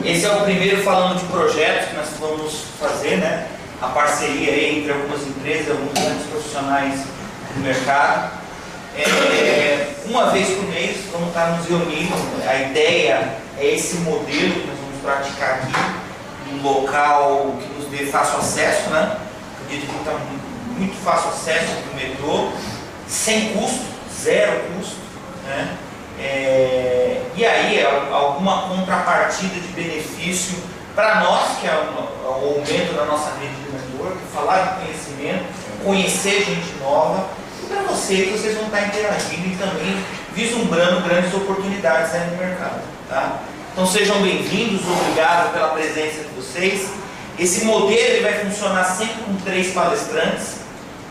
Esse é o primeiro falando de projetos que nós vamos fazer, né? A parceria aí entre algumas empresas, alguns grandes profissionais do mercado. Uma vez por mês vamos estar nos reunindo. A ideia é esse modelo que nós vamos praticar aqui, um local que nos dê fácil acesso, né? Acredito que está muito fácil acesso para o metrô, sem custo, zero custo, né? E aí alguma contrapartida de benefício para nós, que é o aumento da nossa rede de network, falar de conhecimento, conhecer gente nova, e para vocês vão estar interagindo e também vislumbrando grandes oportunidades aí no mercado, tá? Então sejam bem-vindos, obrigado pela presença de vocês. Esse modelo ele vai funcionar sempre com 3 palestrantes,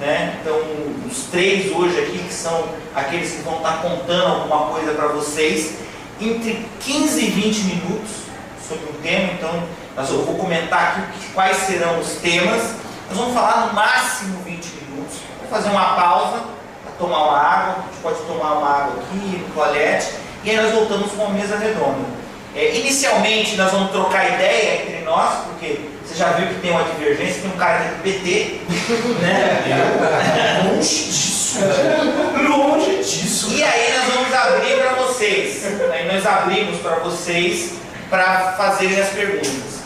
né? Então os 3 hoje aqui, que são aqueles que vão estar contando alguma coisa para vocês, entre 15 e 20 minutos sobre um tema. Então eu vou comentar aqui quais serão os temas. Nós vamos falar no máximo 20 minutos. Vou fazer uma pausa para tomar uma água. A gente pode tomar uma água aqui no toalete, e aí nós voltamos com uma mesa redonda. Inicialmente nós vamos trocar ideia entre nós, porque você já viu que tem uma divergência, tem um cara que é do PT, né? Longe disso, longe disso. E aí nós vamos abrir para vocês. Aí nós abrimos para vocês para fazerem as perguntas.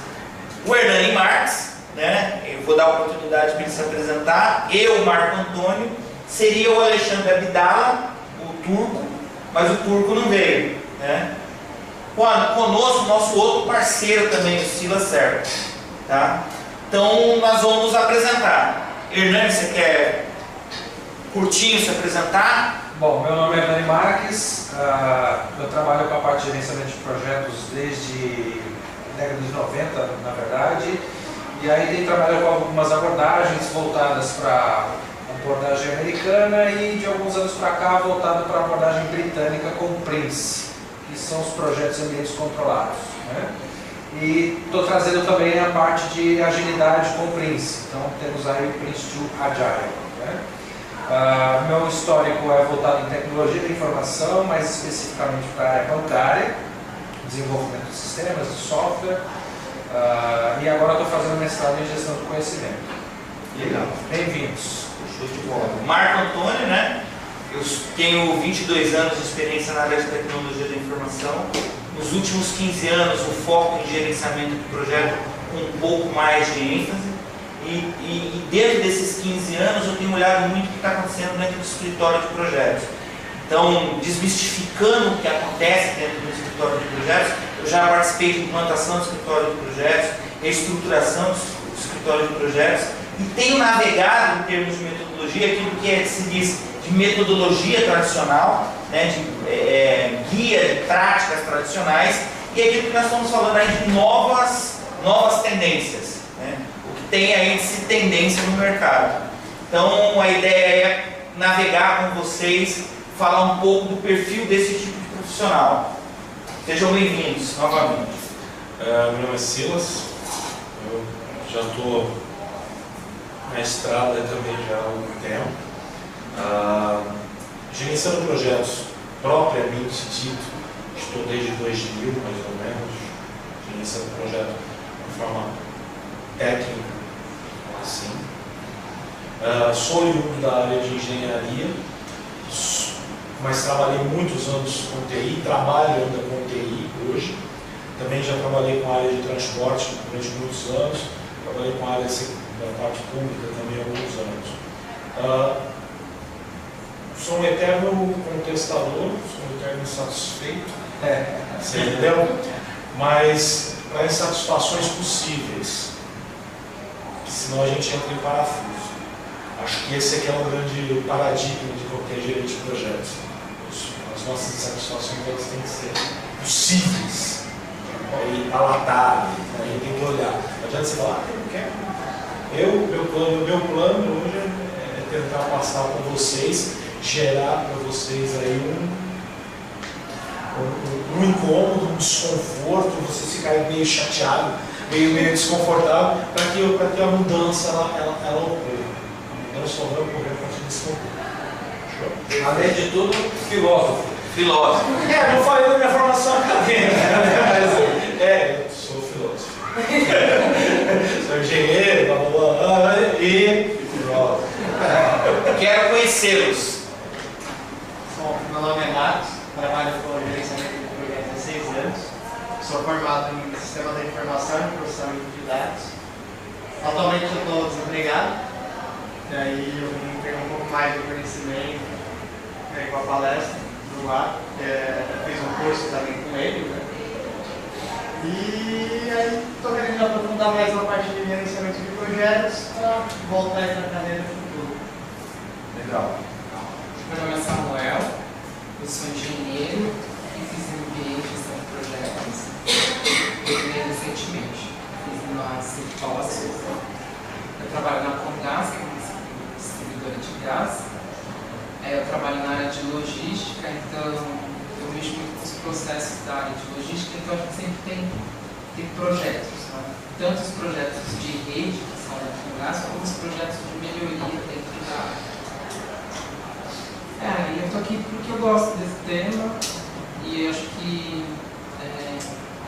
O Hernani Marques, né? Eu vou dar a oportunidade para ele se apresentar. Eu, Marco Antônio, seria o Alexandre Abdala, o turco, mas o turco não veio, né? Conosco, nosso outro parceiro também, o Silas Serpa, tá? Então nós vamos nos apresentar. Hernani, você quer curtinho se apresentar? Bom, meu nome é Hernani Marques, eu trabalho com a parte de gerenciamento de projetos desde a década de 90, na verdade, e aí tenho trabalhado com algumas abordagens voltadas para a abordagem americana e de alguns anos para cá voltado para a abordagem britânica com o Prince, que são os projetos em ambientes controlados, né? E estou trazendo também a parte de agilidade com o Prince, então temos aí o Prince 2 Agile, né? Meu histórico é voltado em tecnologia da informação, mais especificamente para a área bancária, desenvolvimento de sistemas, de software, e agora estou fazendo mestrado em gestão do conhecimento. Legal. Bem-vindos. Show de bola. Marco Antônio, né? Eu tenho 22 anos de experiência na área de tecnologia da informação. Nos últimos 15 anos, o foco em gerenciamento do projeto com um pouco mais de ênfase. E dentro desses 15 anos, eu tenho olhado muito o que está acontecendo dentro do escritório de projetos. Então, desmistificando o que acontece dentro do escritório de projetos, eu já participei de implantação do escritório de projetos, reestruturação do escritório de projetos, e tenho navegado em termos de metodologia aquilo que se diz de metodologia tradicional, né, de guia de práticas tradicionais, e aquilo que nós estamos falando aí de novas tendências, né, o que tem aí de tendência no mercado. Então a ideia é navegar com vocês, falar um pouco do perfil desse tipo de profissional. Sejam bem-vindos novamente. Meu nome é Silas, eu já estou na estrada também já há algum tempo. Gerenciando projetos propriamente dito, estou desde 2000 mais ou menos, gerenciando projeto de forma técnica, assim. Sou oriundo da área de engenharia, mas trabalhei muitos anos com TI, trabalho ainda com TI hoje. Também já trabalhei com a área de transporte durante muitos anos, trabalhei com a área da parte pública também há alguns anos. Sou um eterno contestador, sou um eterno insatisfeito, você entendeu? Mas para insatisfações possíveis, senão a gente entra em parafuso. Acho que esse aqui é um grande paradigma de qualquer gerente de projetos. As nossas insatisfações elas têm que ser possíveis e palatáveis, a gente tem que olhar. Não adianta você falar, eu não quero. Meu plano hoje é tentar passar para vocês, gerar para vocês aí um incômodo, um desconforto, vocês ficarem meio chateados, meio desconfortável, para que a mudança ela ocorra. A mudança só vai ocorrer a partir desse momento. Além de tudo, filósofo. Filósofo. Não falei da minha formação acadêmica, mas Sou formado em Sistema da Informação e Processamento de Dados. Atualmente eu estou desempregado, e aí eu vim ter um pouco mais de conhecimento com a palestra do lado. Eu fiz um curso também com ele, né? E aí estou querendo aprofundar mais na parte de gerenciamento de projetos para voltar para a carreira no futuro. Legal. Meu nome é Samuel, eu sou engenheiro e fiz MBA em gestão de projetos. Eu terminei recentemente, fiz uma simpósio. Eu trabalho na Comgás, que é uma distribuidora de gás. Eu trabalho na área de logística, então eu mexo muito com os processos da área de logística, então a gente sempre tem projetos, né? Tanto os projetos de rede, que são da Comgás, como os projetos de melhoria dentro da área. E eu estou aqui porque eu gosto desse tema e eu acho que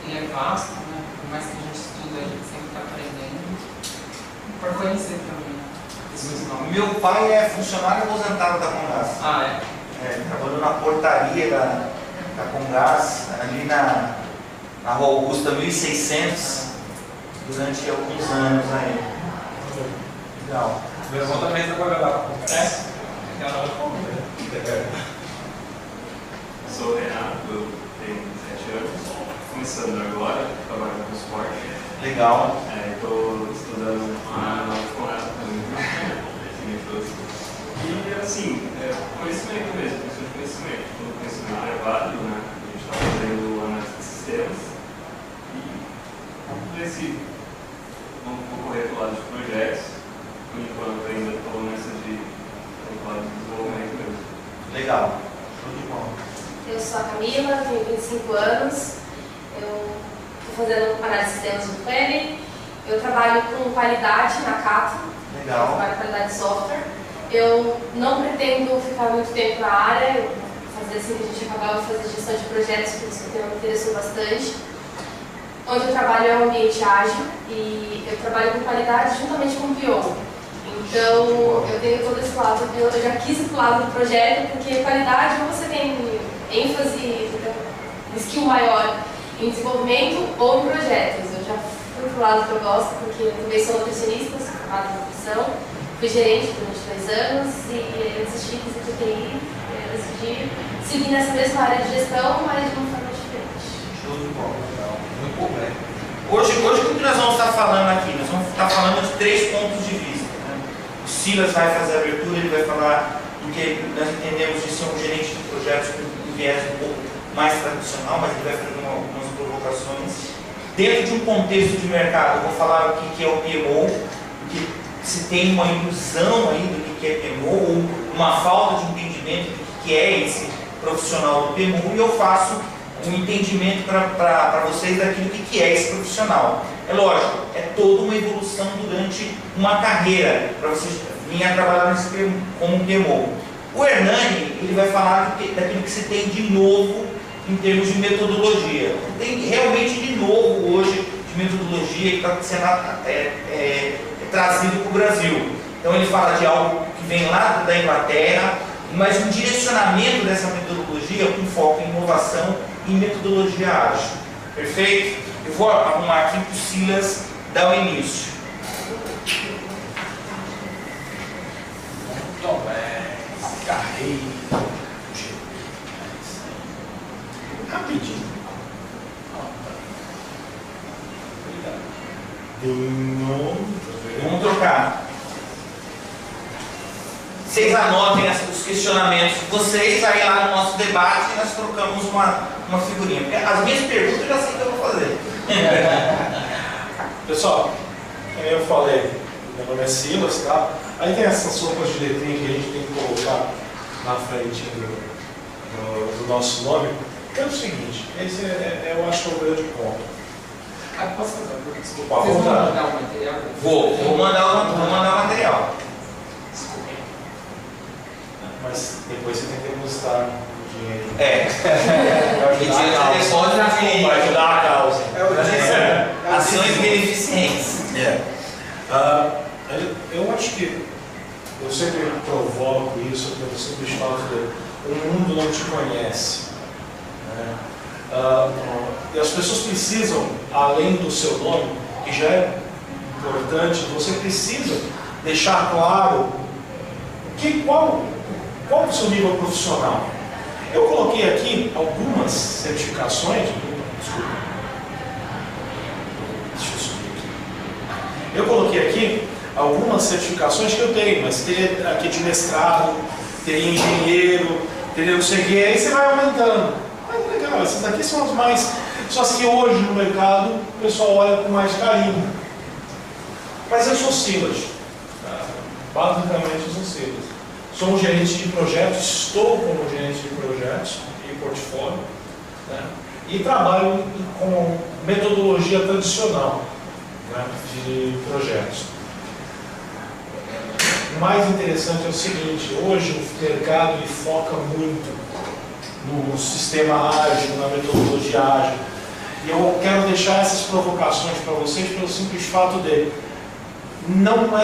ele é vasto, né? Por mais que a gente estuda, a gente sempre está aprendendo. Para conhecer também esses nomes. Meu pai é funcionário aposentado da Comgás. Ele trabalhou na portaria da Comgás, ali na Rua Augusta 1600, durante alguns anos aí. Legal. Meu irmão também trabalhou lá com Comgás. Sou o Renato, eu tenho 7 anos, começando agora, trabalho com esporte. Legal. Estou estudando na Conrado também, e assim, conhecimento mesmo, questão de conhecimento. Todo conhecimento é válido, né? A gente está fazendo análise de sistemas e vamos ver se vamos correr para o lado de projetos. Por enquanto ainda estou nessa de desenvolvimento mesmo. Legal. Show de bola. Eu sou a Camila, tenho 25 anos. Eu estou fazendo análise de sistemas do Web. Eu trabalho com qualidade na Cato. Legal. Eu trabalho com qualidade de software. Eu não pretendo ficar muito tempo na área. Eu vou fazer assim que a gente acabava de fazer gestão de projetos, porque isso me interessou bastante. Onde eu trabalho é um ambiente ágil e eu trabalho com qualidade juntamente com o PO. Então, eu tenho todo esse lado, eu já quis ir para o lado do projeto, porque qualidade, ou você tem ênfase, um skill maior em desenvolvimento ou em projetos. Eu já fui para o lado que eu gosto, porque eu também sou nutricionista, sou formada em nutrição, fui gerente durante 2 anos e eu desisti, fiz a TI, decidi seguir nessa mesma área de gestão, mas de uma forma diferente. Show de bola. Legal. Muito completo. Hoje o que nós vamos estar falando aqui? Nós vamos estar falando de 3 pontos de vista. O Silas vai fazer a abertura, ele vai falar do que nós entendemos de ser um gerente de projetos com um viés um pouco mais tradicional, mas ele vai fazer algumas provocações. Dentro de um contexto de mercado, eu vou falar o que é o PMO, que se tem uma ilusão aí do que é PMO, ou uma falta de entendimento do que é esse profissional do PMO, e eu faço um entendimento para vocês daquilo que é esse profissional. É lógico, é toda uma evolução durante uma carreira para vocês virem a trabalhar como PMO. O Hernani, ele vai falar daquilo que se tem de novo em termos de metodologia. Tem realmente de novo hoje de metodologia que está sendo trazido para o Brasil. Então ele fala de algo que vem lá da Inglaterra, mas um direcionamento dessa metodologia com foco em inovação e metodologia ágil. Perfeito? Eu vou arrumar aqui para o Silas dar o início. Carreira. Rapidinho. Vamos trocar. Vocês anotem os questionamentos de vocês, aí lá no nosso debate nós trocamos uma figurinha. Porque as minhas perguntas eu já sei que eu vou fazer. Pessoal, como eu falei, meu nome é Silas, tá? Aí tem essas sopas de letrinha que a gente tem que colocar na frente do nosso nome. É o seguinte, esse eu acho que é o grande ponto. Posso fazer uma pergunta? Desculpa, Vocês vão vontade. mandar o material? Vou mandar o material. Mas depois você tem que depositar o dinheiro. Vai ajudar a causa. Ações beneficentes. Eu acho que eu sempre provoco isso, eu sempre falo que o mundo não te conhece. Né? E as pessoas precisam, além do seu nome, que já é importante, você precisa deixar claro qual o seu nível profissional. Eu coloquei aqui algumas certificações. Desculpa. Deixa eu subir aqui. Eu coloquei aqui algumas certificações que eu tenho, mas ter aqui de mestrado, ter engenheiro, ter não sei o que, aí você vai aumentando. Mas legal, essas daqui são as mais. Só que hoje no mercado o pessoal olha com mais carinho. Mas eu sou Silas. Basicamente eu sou Silas. Sou um gerente de projetos, estou como gerente de projetos e portfólio, né? E trabalho com metodologia tradicional, né, de projetos. O mais interessante é o seguinte: hoje o mercado ele foca muito no sistema ágil, na metodologia ágil. E eu quero deixar essas provocações para vocês pelo simples fato de não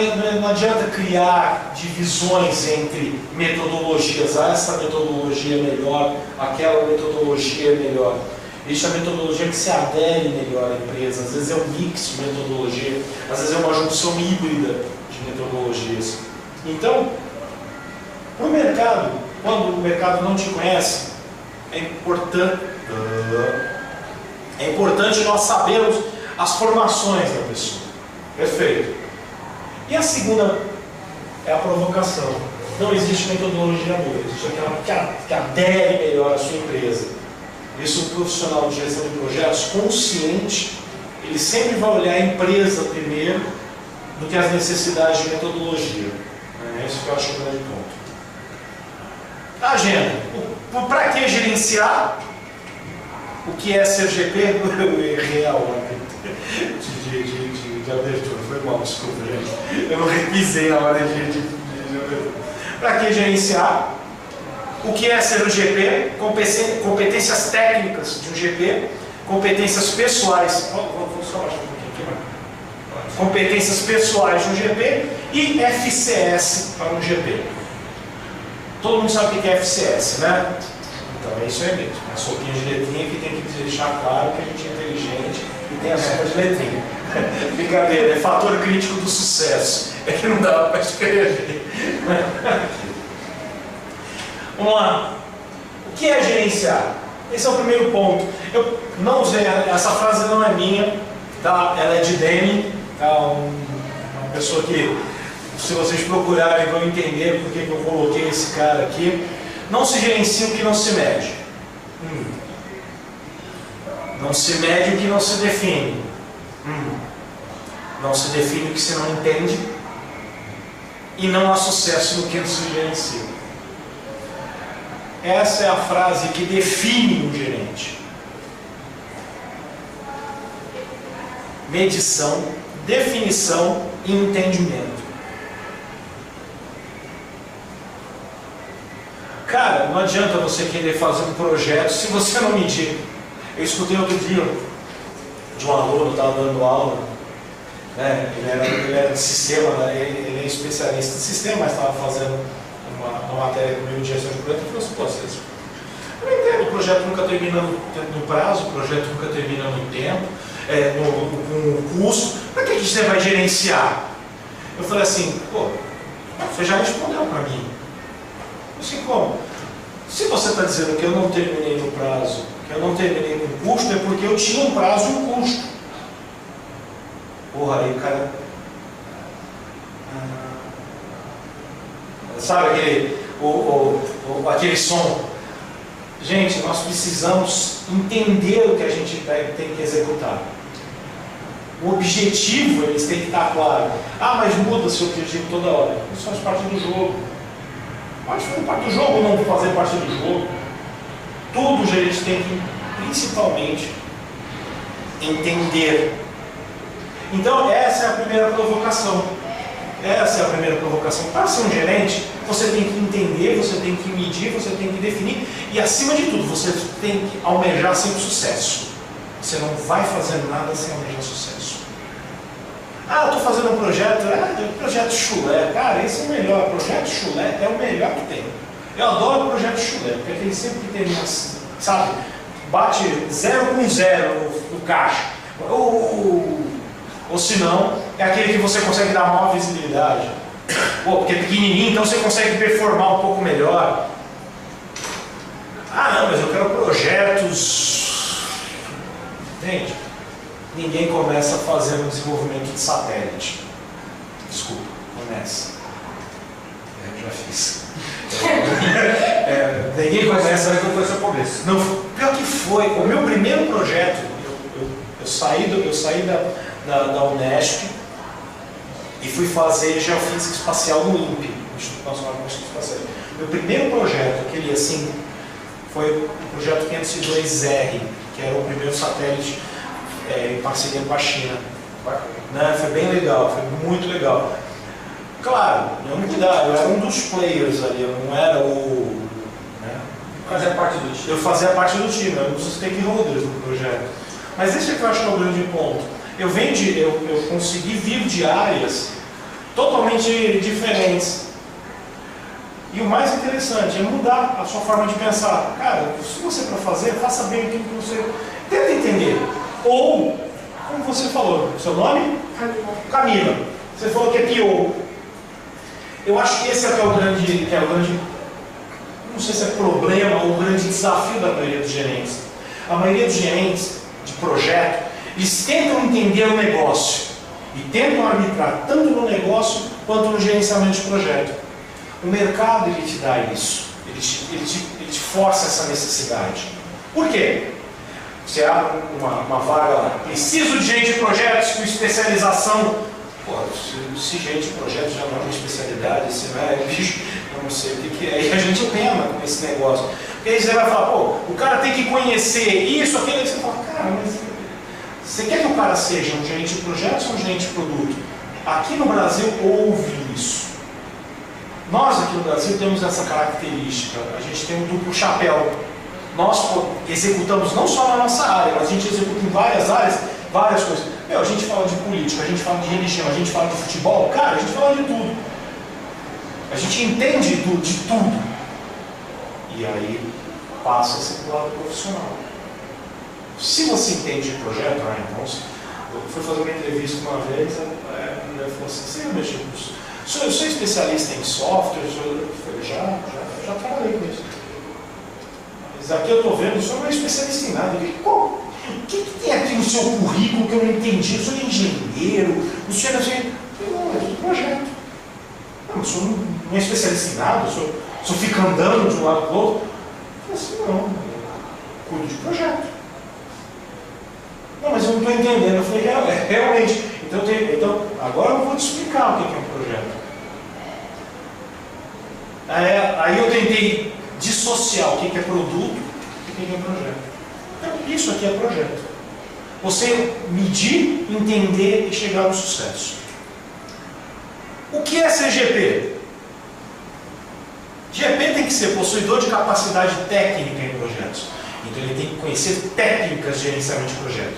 adianta criar divisões entre metodologias. Essa metodologia é melhor, aquela metodologia é melhor. Existe a metodologia que se adere melhor à empresa. Às vezes é um mix de metodologia, às vezes é uma junção híbrida de metodologias. Então, no mercado, quando o mercado não te conhece, é importante nós sabermos as formações da pessoa. Perfeito. E a segunda é a provocação. Não existe metodologia boa, existe aquela que adere melhor à sua empresa. Isso, um profissional de gestão de projetos consciente, ele sempre vai olhar a empresa primeiro do que as necessidades de metodologia. É isso que eu acho o grande ponto. A agenda. Para que gerenciar? O que é ser GP? Eu errei a ordem de abertura. Foi mal, desculpa, gente. Eu não repisei na hora de abertura. Para que gerenciar? O que é ser um GP? Competências técnicas de um GP, competências pessoais. Vou só baixar um pouquinho aqui, mano. Competências pessoais de um GP e FCS para um GP. Todo mundo sabe o que é FCS, né? Então é isso aí mesmo. Uma sopinha de letrinha que tem que deixar claro que a gente é inteligente e tem a sopa de letrinha. Brincadeira, é fator crítico do sucesso. É que não dá para escrever. Vamos lá. O que é gerenciar? Esse é o primeiro ponto. Eu não usei, essa frase não é minha, tá? Ela é de Deming, tá? Uma pessoa que, se vocês procurarem, vão entender por que eu coloquei esse cara aqui. Não se gerencia o que não se mede. Não se mede o que não se define. Não se define o que se não entende. E não há sucesso no que não se gerencia. Essa é a frase que define um gerente. Medição, definição e entendimento. Cara, não adianta você querer fazer um projeto se você não medir. Eu escutei outro dia de um aluno, estava dando aula, né? Ele era de sistema, né? Ele é especialista em sistema, mas estava fazendo uma matéria comigo de gestão de projeto. Eu falei assim: pô, vocês, eu não entendo, o projeto nunca termina no prazo, o projeto nunca termina no tempo, no custo. Para que você vai gerenciar? Eu falei assim: pô, você já respondeu para mim. Assim como? Se você está dizendo que eu não terminei no prazo, que eu não terminei com custo, é porque eu tinha um prazo e um custo. Porra, aí o cara... Sabe aquele som? Gente, nós precisamos entender o que a gente tem que executar. O objetivo, eles têm que estar claro. Ah, mas muda seu objetivo toda hora. Isso faz parte do jogo. Pode fazer parte do jogo ou não fazer parte do jogo. Tudo a gente tem que, principalmente, entender. Então, essa é a primeira provocação. Essa é a primeira provocação. Para ser um gerente, você tem que entender, você tem que medir, você tem que definir. E, acima de tudo, você tem que almejar sempre sucesso. Você não vai fazer nada sem almejar sucesso. Ah, eu estou fazendo um projeto, projeto chulé. Cara, esse é o melhor. Projeto chulé é o melhor que tem. Eu adoro o projeto chulé, porque ele sempre termina assim, sabe? bate 0 com 0 no caixa. Ou se não, é aquele que você consegue dar maior visibilidade. Pô, porque é pequenininho, então você consegue performar um pouco melhor. Ah, não, mas eu quero projetos. Entende? Ninguém começa fazendo desenvolvimento de satélite. Desculpa, começa. Eu já fiz. Ninguém começa. Não foi seu começo. Não, pior que foi. O meu primeiro projeto, eu saí da Unesp e fui fazer geofísica espacial no INPE, Instituto Nacional de Pesquisa Espacial. Meu primeiro projeto, aquele assim, foi o projeto 502R, que era o primeiro satélite em parceria com a China. Né? Foi bem legal, foi muito legal. Claro, eu era um dos players ali, eu não era o... Né? Fazia parte do time. Eu fazia parte do time, eu era um dos stakeholders do projeto. Mas esse é que eu acho que é o grande ponto. Eu consegui vir de áreas totalmente diferentes. E o mais interessante é mudar a sua forma de pensar. Cara, se você para fazer, faça bem aquilo que você tenta entender. Ou, como você falou, seu nome? Camila. Você falou que é PO. Eu acho que esse é o grande, não sei se é problema ou o grande desafio da maioria dos gerentes. A maioria dos gerentes de projeto, eles tentam entender o negócio e tentam arbitrar tanto no negócio quanto no gerenciamento de projeto. O mercado ele te dá isso, ele te força essa necessidade. Por quê? Você abre uma vaga lá, preciso de gente de projetos com especialização. Pô, se gente de projetos já não é uma especialidade, se não é bicho, eu não sei o que é. E a gente pena com esse negócio. Porque aí você vai falar, pô, o cara tem que conhecer isso, aquilo, aí você fala, cara, mas você quer que o cara seja um gerente de projetos ou um gerente de produto? Aqui no Brasil houve isso. Nós aqui no Brasil temos essa característica, a gente tem um duplo chapéu. Nós executamos não só na nossa área, mas a gente executa em várias áreas, várias coisas. A gente fala de política, a gente fala de religião, a gente fala de futebol, cara, a gente fala de tudo. A gente entende de tudo. E aí passa a ser do lado profissional. Se você entende de projeto, então, eu fui fazer uma entrevista uma vez, a mulher falou assim, você mexe com isso? Eu sou especialista em software, eu falei, já trabalhei com isso. Mas aqui eu estou vendo, o senhor não é especialista em nada. O que tem aqui no seu currículo que eu não entendi? O senhor é engenheiro, o senhor é assim. Não, é tudo projeto. Não, o senhor não é especialista em nada, o senhor fica andando de um lado para o outro. Eu falei assim, não, eu cuido de projeto. Não, mas eu não estou entendendo. Eu falei, realmente. Então, agora eu vou te explicar o que é um projeto. Aí eu tentei dissociar o que é produto e o que é projeto. Então, isso aqui é projeto. Você medir, entender e chegar no sucesso. O que é ser GP? GP tem que ser possuidor de capacidade técnica em projetos. Então ele tem que conhecer técnicas de gerenciamento de projeto.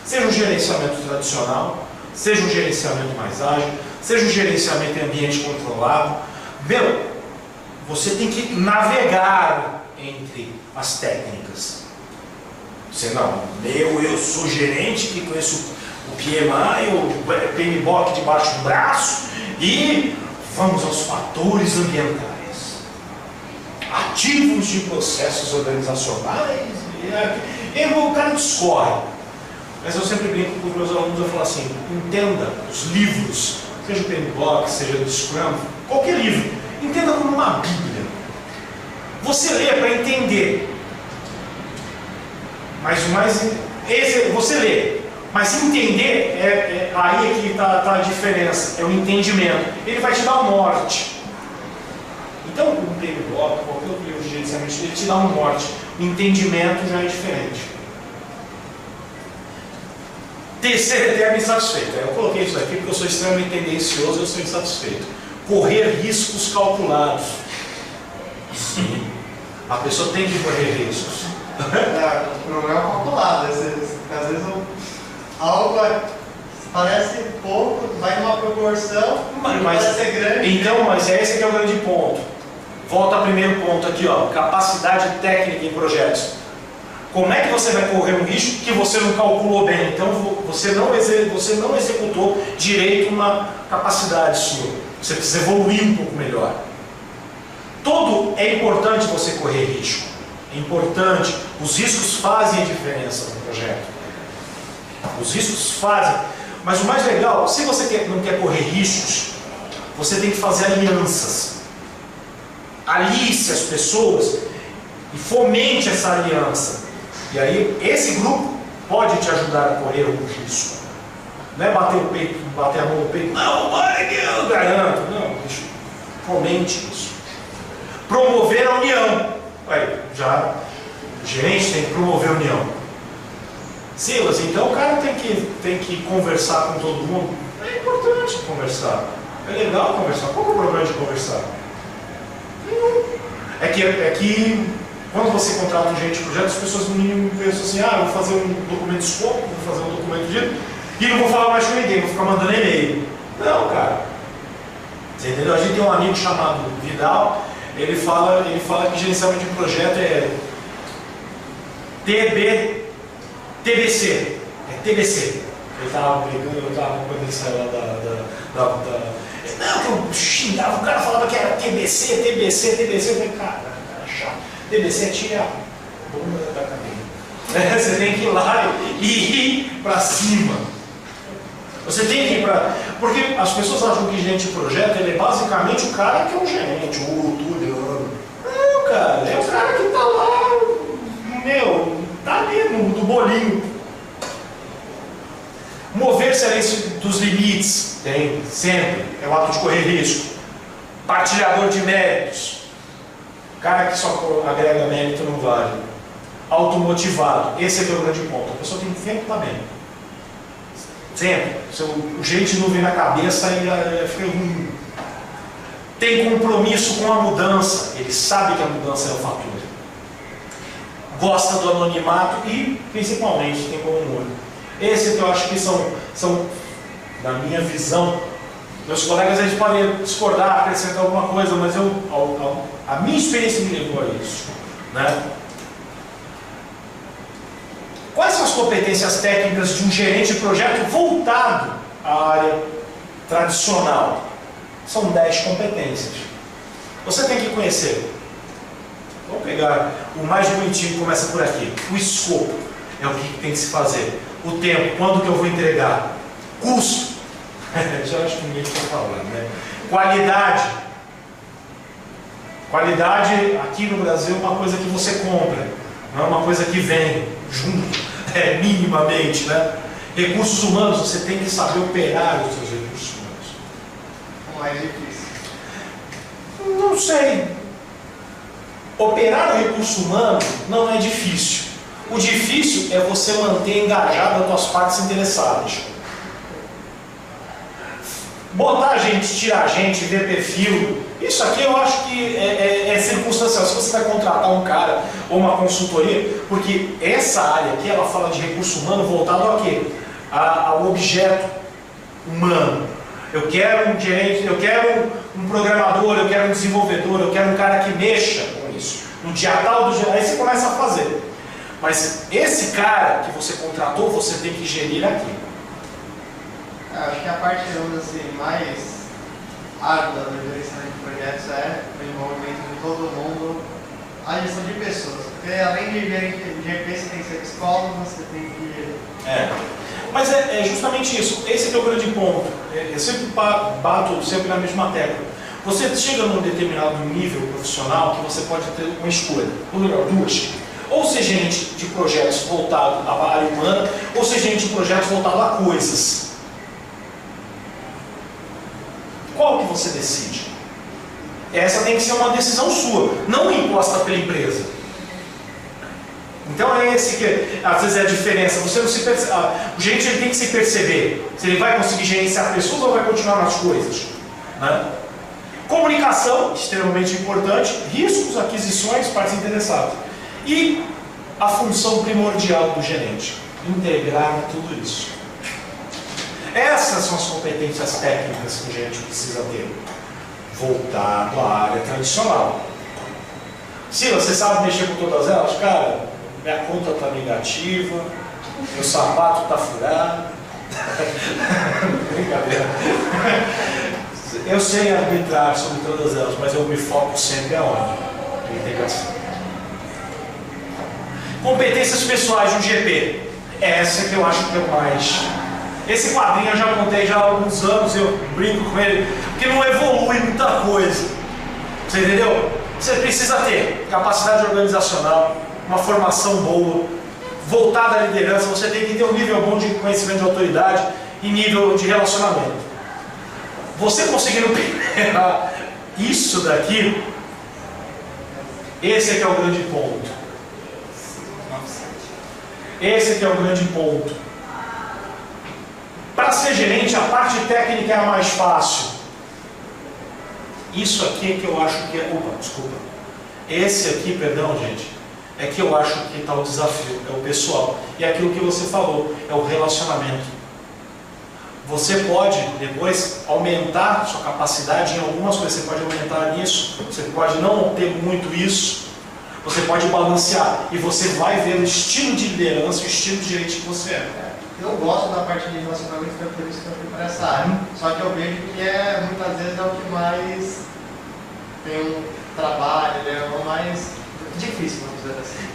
Seja um gerenciamento tradicional, seja um gerenciamento mais ágil, seja um gerenciamento em ambiente controlado. Você tem que navegar entre as técnicas. Você não, eu sou gerente que conheço o PMI, o PMBOK debaixo do braço e vamos aos fatores ambientais. Ativos de processos organizacionais, e o cara discorre. Mas eu sempre brinco com os meus alunos, eu falo assim, entenda os livros, seja o PMBOK, seja do Scrum, qualquer livro, entenda como uma Bíblia. Você lê para entender. Você lê, mas entender, aí é que está a diferença, é o entendimento. Ele vai te dar o norte. Então, o PMBOK, qualquer outro livro de gerenciamento, ele te dá um norte. O entendimento já é diferente. Ser eterno insatisfeito. Eu coloquei isso aqui porque eu sou extremamente tendencioso, eu sou insatisfeito. Correr riscos calculados. Sim. A pessoa tem que correr riscos. O problema é calculado. Às vezes algo parece pouco, vai numa proporção, parece ser grande. Então, mas esse que é o grande ponto. Volta ao primeiro ponto aqui, ó, capacidade técnica em projetos. Como é que você vai correr um risco que você não calculou bem? Então você não executou direito uma capacidade sua. Você precisa evoluir um pouco melhor. É importante você correr risco. É importante. Os riscos fazem a diferença no projeto. Os riscos fazem. Mas o mais legal, se você não quer correr riscos, você tem que fazer alianças. Alice as pessoas e fomente essa aliança. E aí, esse grupo pode te ajudar a correr algum risco. Não é bater o peito, bater a mão no peito. Não, vai que eu garanto. Não, fomente isso. Promover a união. Aí, já o gerente tem que promover a união. Silas, então o cara tem que conversar com todo mundo. É importante conversar. É legal conversar. Qual é o problema de conversar? É que quando você contrata um gerente de projeto, as pessoas no mínimo pensam assim, vou fazer um documento de escopo, vou fazer um documento de... e não vou falar mais com ninguém, vou ficar mandando e-mail. Não, cara. Você entendeu? A gente tem um amigo chamado Vidal, ele fala que gerenciamento de projeto é TBC. É TBC. Ele estava quando ele saiu lá Não, eu xingava, o cara falava que era TBC. Eu falei, cara, chato. TBC é tira a bunda da cadeira. Você tem que ir lá e ir para cima. Você tem que ir para... Porque as pessoas acham que gerente de projeto ele é basicamente o cara que é um gerente, tudo. Não, cara, é o cara que está lá, tá ali no bolinho. Mover-se além dos limites, tem, sempre, é o ato de correr risco. Partilhador de méritos, cara que só agrega mérito não vale. Automotivado, esse é o grande ponto. A pessoa tem que sempre estar bem. Sempre. O gente não vem na cabeça e fica ruim. Tem compromisso com a mudança, ele sabe que a mudança é o fator. Gosta do anonimato e, principalmente, tem bom humor. Esse que eu acho que são, na minha visão, meus colegas a gente pode discordar, acrescentar alguma coisa, mas a minha experiência me levou a isso. Né? Quais são as competências técnicas de um gerente de projeto voltado à área tradicional? São 10 competências. Você tem que conhecer. Vamos pegar o mais bonitinho, começa por aqui. O escopo é o que tem que se fazer. O tempo, quando que eu vou entregar? Custo. Já acho que ninguém está falando, né? Qualidade. Qualidade aqui no Brasil é uma coisa que você compra, não é uma coisa que vem junto, minimamente, né? Recursos humanos, você tem que saber operar os seus recursos humanos. O mais difícil. Não sei. Operar o recurso humano não é difícil. O difícil é você manter engajado as tuas partes interessadas. Botar gente, tirar gente, ver perfil, isso aqui eu acho que é circunstancial. Se você vai contratar um cara ou uma consultoria, porque essa área aqui, ela fala de recurso humano voltado a quê? Ao objeto humano. Eu quero um gerente, eu quero um programador, eu quero um desenvolvedor, eu quero um cara que mexa com isso. No dia tal do dia, aí você começa a fazer. Mas esse cara que você contratou, você tem que gerir aqui. Acho que a parte assim, mais árdua do gerenciamento de projetos é o envolvimento de todo mundo, a gestão de pessoas. Porque além de GP, você tem que ser psicólogo, você tem que... Mas é justamente isso. Esse é o grande ponto. Eu sempre bato sempre na mesma tecla. Você chega num determinado nível profissional que você pode ter uma escolha, ou melhor, duas. Ou ser gerente de projetos voltado à área humana, ou ser gerente de projetos voltado a coisas. Qual que você decide? Essa tem que ser uma decisão sua, não imposta pela empresa. Então é esse que, às vezes, é a diferença. Você não se percebe, o gerente ele tem que se perceber se ele vai conseguir gerenciar pessoas ou vai continuar nas coisas. Né? Comunicação, extremamente importante. Riscos, aquisições, partes interessadas. E a função primordial do gerente, integrar tudo isso. Essas são as competências técnicas que o gerente precisa ter, voltado à área tradicional. Silas, você sabe mexer com todas elas? Cara, minha conta está negativa, meu sapato está furado. Brincadeira. Eu sei arbitrar sobre todas elas, mas eu me foco sempre aonde? Integração. Competências pessoais de um GP. Essa que eu acho que é mais... Esse quadrinho eu já contei já há alguns anos, eu brinco com ele, porque não evolui muita coisa. Você entendeu? Você precisa ter capacidade organizacional, uma formação boa, voltada à liderança, você tem que ter um nível bom de conhecimento de autoridade e nível de relacionamento. Você conseguindo pegar isso daqui, esse aqui é o grande ponto. Esse aqui é o grande ponto. Para ser gerente, a parte técnica é a mais fácil. Isso aqui é que eu acho que é... Opa, desculpa. Esse aqui, perdão, gente, é que eu acho que está o desafio, é o pessoal. E aquilo que você falou, é o relacionamento. Você pode, depois, aumentar sua capacidade em algumas coisas. Você pode aumentar nisso, você pode não ter muito isso. Você pode balancear. E você vai ver o estilo de liderança, o estilo de gerente que você é. Eu gosto da parte de relacionamento, foi por isso que eu fui para essa área. Só que eu vejo que muitas vezes é o que mais tem um trabalho, é o mais difícil, vamos dizer assim.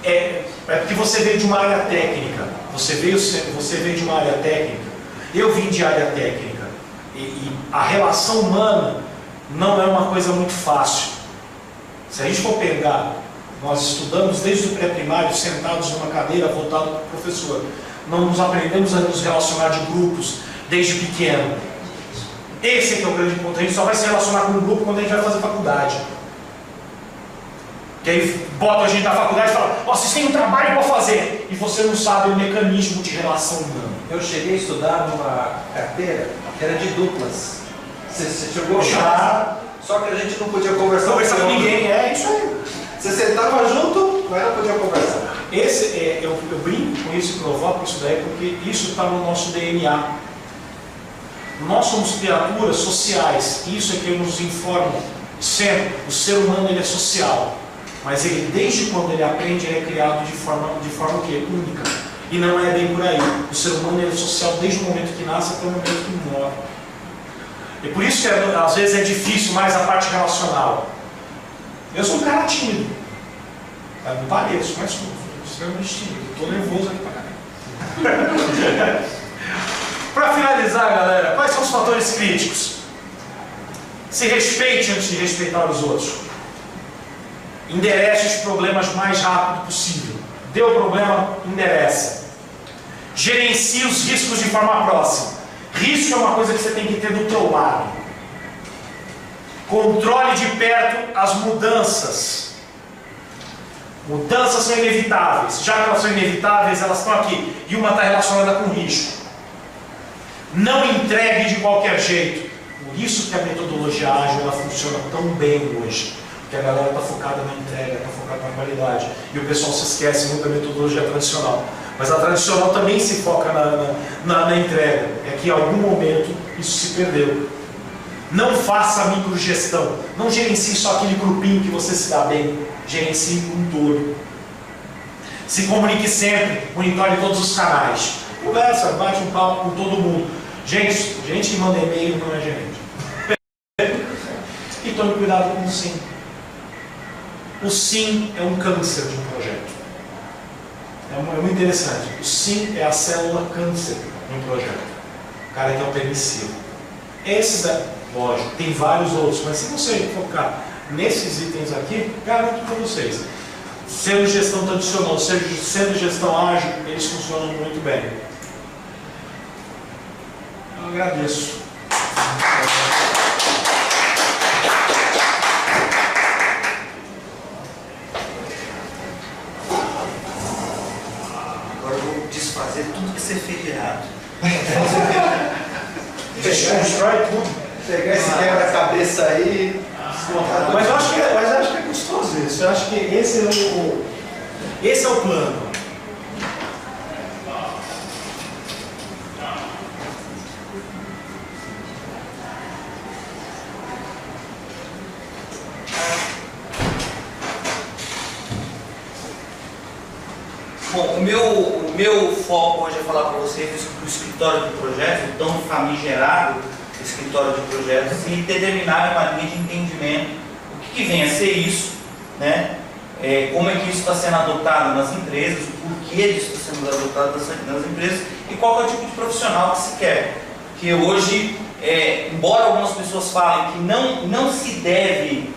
É porque você veio de uma área técnica. Você veio de uma área técnica. Eu vim de área técnica. E a relação humana não é uma coisa muito fácil. Se a gente for pegar, nós estudamos desde o pré-primário, sentados numa cadeira, voltado para o professor. Não nos aprendemos a nos relacionar de grupos desde pequeno. Esse é que é o grande ponto. A gente só vai se relacionar com um grupo quando a gente vai fazer faculdade. Que aí bota a gente na faculdade e fala, vocês têm um trabalho para fazer. E você não sabe o mecanismo de relação humana. Eu cheguei a estudar numa carteira que era de duplas. Você chegou Já. Só que a gente não podia conversar Com ninguém, é isso aí. Você sentava junto, mas não podia conversar. Eu brinco com isso e provoco isso daí porque isso está no nosso DNA. Nós somos criaturas sociais, isso é que nos informa sempre. O ser humano ele é social, mas ele desde quando ele aprende ele é criado de forma o quê? Única. E não é bem por aí. O ser humano ele é social desde o momento que nasce até o momento que morre. E por isso que às vezes é difícil mais a parte relacional. Eu sou um cara tímido. Não pareço, mas sou extremamente tímido. Estou nervoso aqui pra caramba. Para finalizar, galera, quais são os fatores críticos? Se respeite antes de respeitar os outros. Enderece os problemas o mais rápido possível. Deu problema, endereça. Gerencie os riscos de forma próxima. Risco é uma coisa que você tem que ter do teu lado. Controle de perto as mudanças. Mudanças são inevitáveis. Já que elas são inevitáveis, elas estão aqui. E uma está relacionada com risco. Não entregue de qualquer jeito. Por isso que a metodologia ágil ela funciona tão bem hoje. Porque a galera está focada na entrega, está focada na qualidade. E o pessoal se esquece muito da metodologia tradicional. Mas a tradicional também se foca na entrega. É que em algum momento isso se perdeu. Não faça microgestão. Não gerencie só aquele grupinho que você se dá bem. Gerencie um todo. Se comunique sempre, monitore todos os canais. Conversa, bate um papo com todo mundo. Gente que manda e-mail não é gerente. E tome cuidado com o sim. O sim é um câncer de um projeto. É muito interessante. O sim é a célula câncer de um projeto. O cara que é o permissivo. Esses, lógico, tem vários outros, mas se você focar nesses itens aqui, garanto para vocês. Sendo gestão tradicional, sendo gestão ágil, eles funcionam muito bem. Eu agradeço. Agora eu vou desfazer tudo que você fez de errado. Destrói tudo. Pegar esse quebra-cabeça aí, desmontar. Mas eu acho que é gostoso isso. Eu acho que esse é o plano. Bom, o meu foco hoje é falar para vocês do escritório de projetos, o tão famigerado escritório de projetos, e determinar uma linha de entendimento, o que vem a ser isso, né? Como é que isso está sendo adotado nas empresas, o porquê disso está sendo adotado nas empresas e qual é o tipo de profissional que se quer. Que hoje, embora algumas pessoas falem que não se deve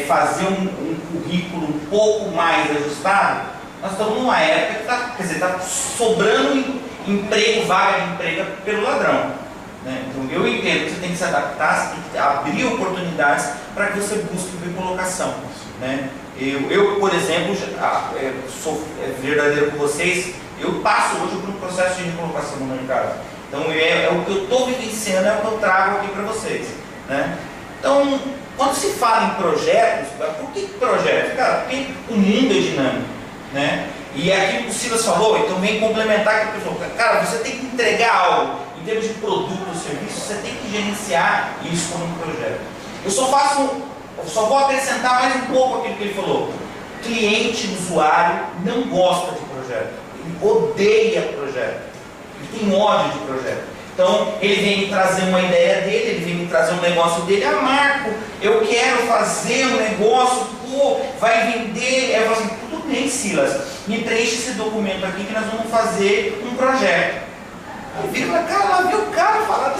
fazer um currículo um pouco mais ajustado, nós estamos numa época que está sobrando emprego, vaga de emprego pelo ladrão. Né? Então eu entendo que você tem que se adaptar, você tem que abrir oportunidades para que você busque recolocação. Né? Eu, por exemplo, sou verdadeiro com vocês, eu passo hoje por um processo de recolocação no mercado. Então o que eu estou vivenciando, é o que eu trago aqui para vocês. Né? Então, quando se fala em projetos, por que projetos? Cara, porque o mundo é dinâmico. Né? E aquilo que o Silas falou, então vem complementar aquilo que ele falou. Cara, você tem que entregar algo em termos de produto ou serviço, você tem que gerenciar isso como um projeto. Eu só vou acrescentar mais um pouco aquilo que ele falou. Cliente, usuário, não gosta de projeto. Ele odeia projeto. Ele tem ódio de projeto. Então, ele vem me trazer uma ideia dele, ele vem me trazer um negócio dele. Ah, Marco, eu quero fazer um negócio, vai vender. Eu falo assim, tudo bem, Silas, me preenche esse documento aqui que nós vamos fazer um projeto. Aí vira e fala, cara, lá viu o cara falar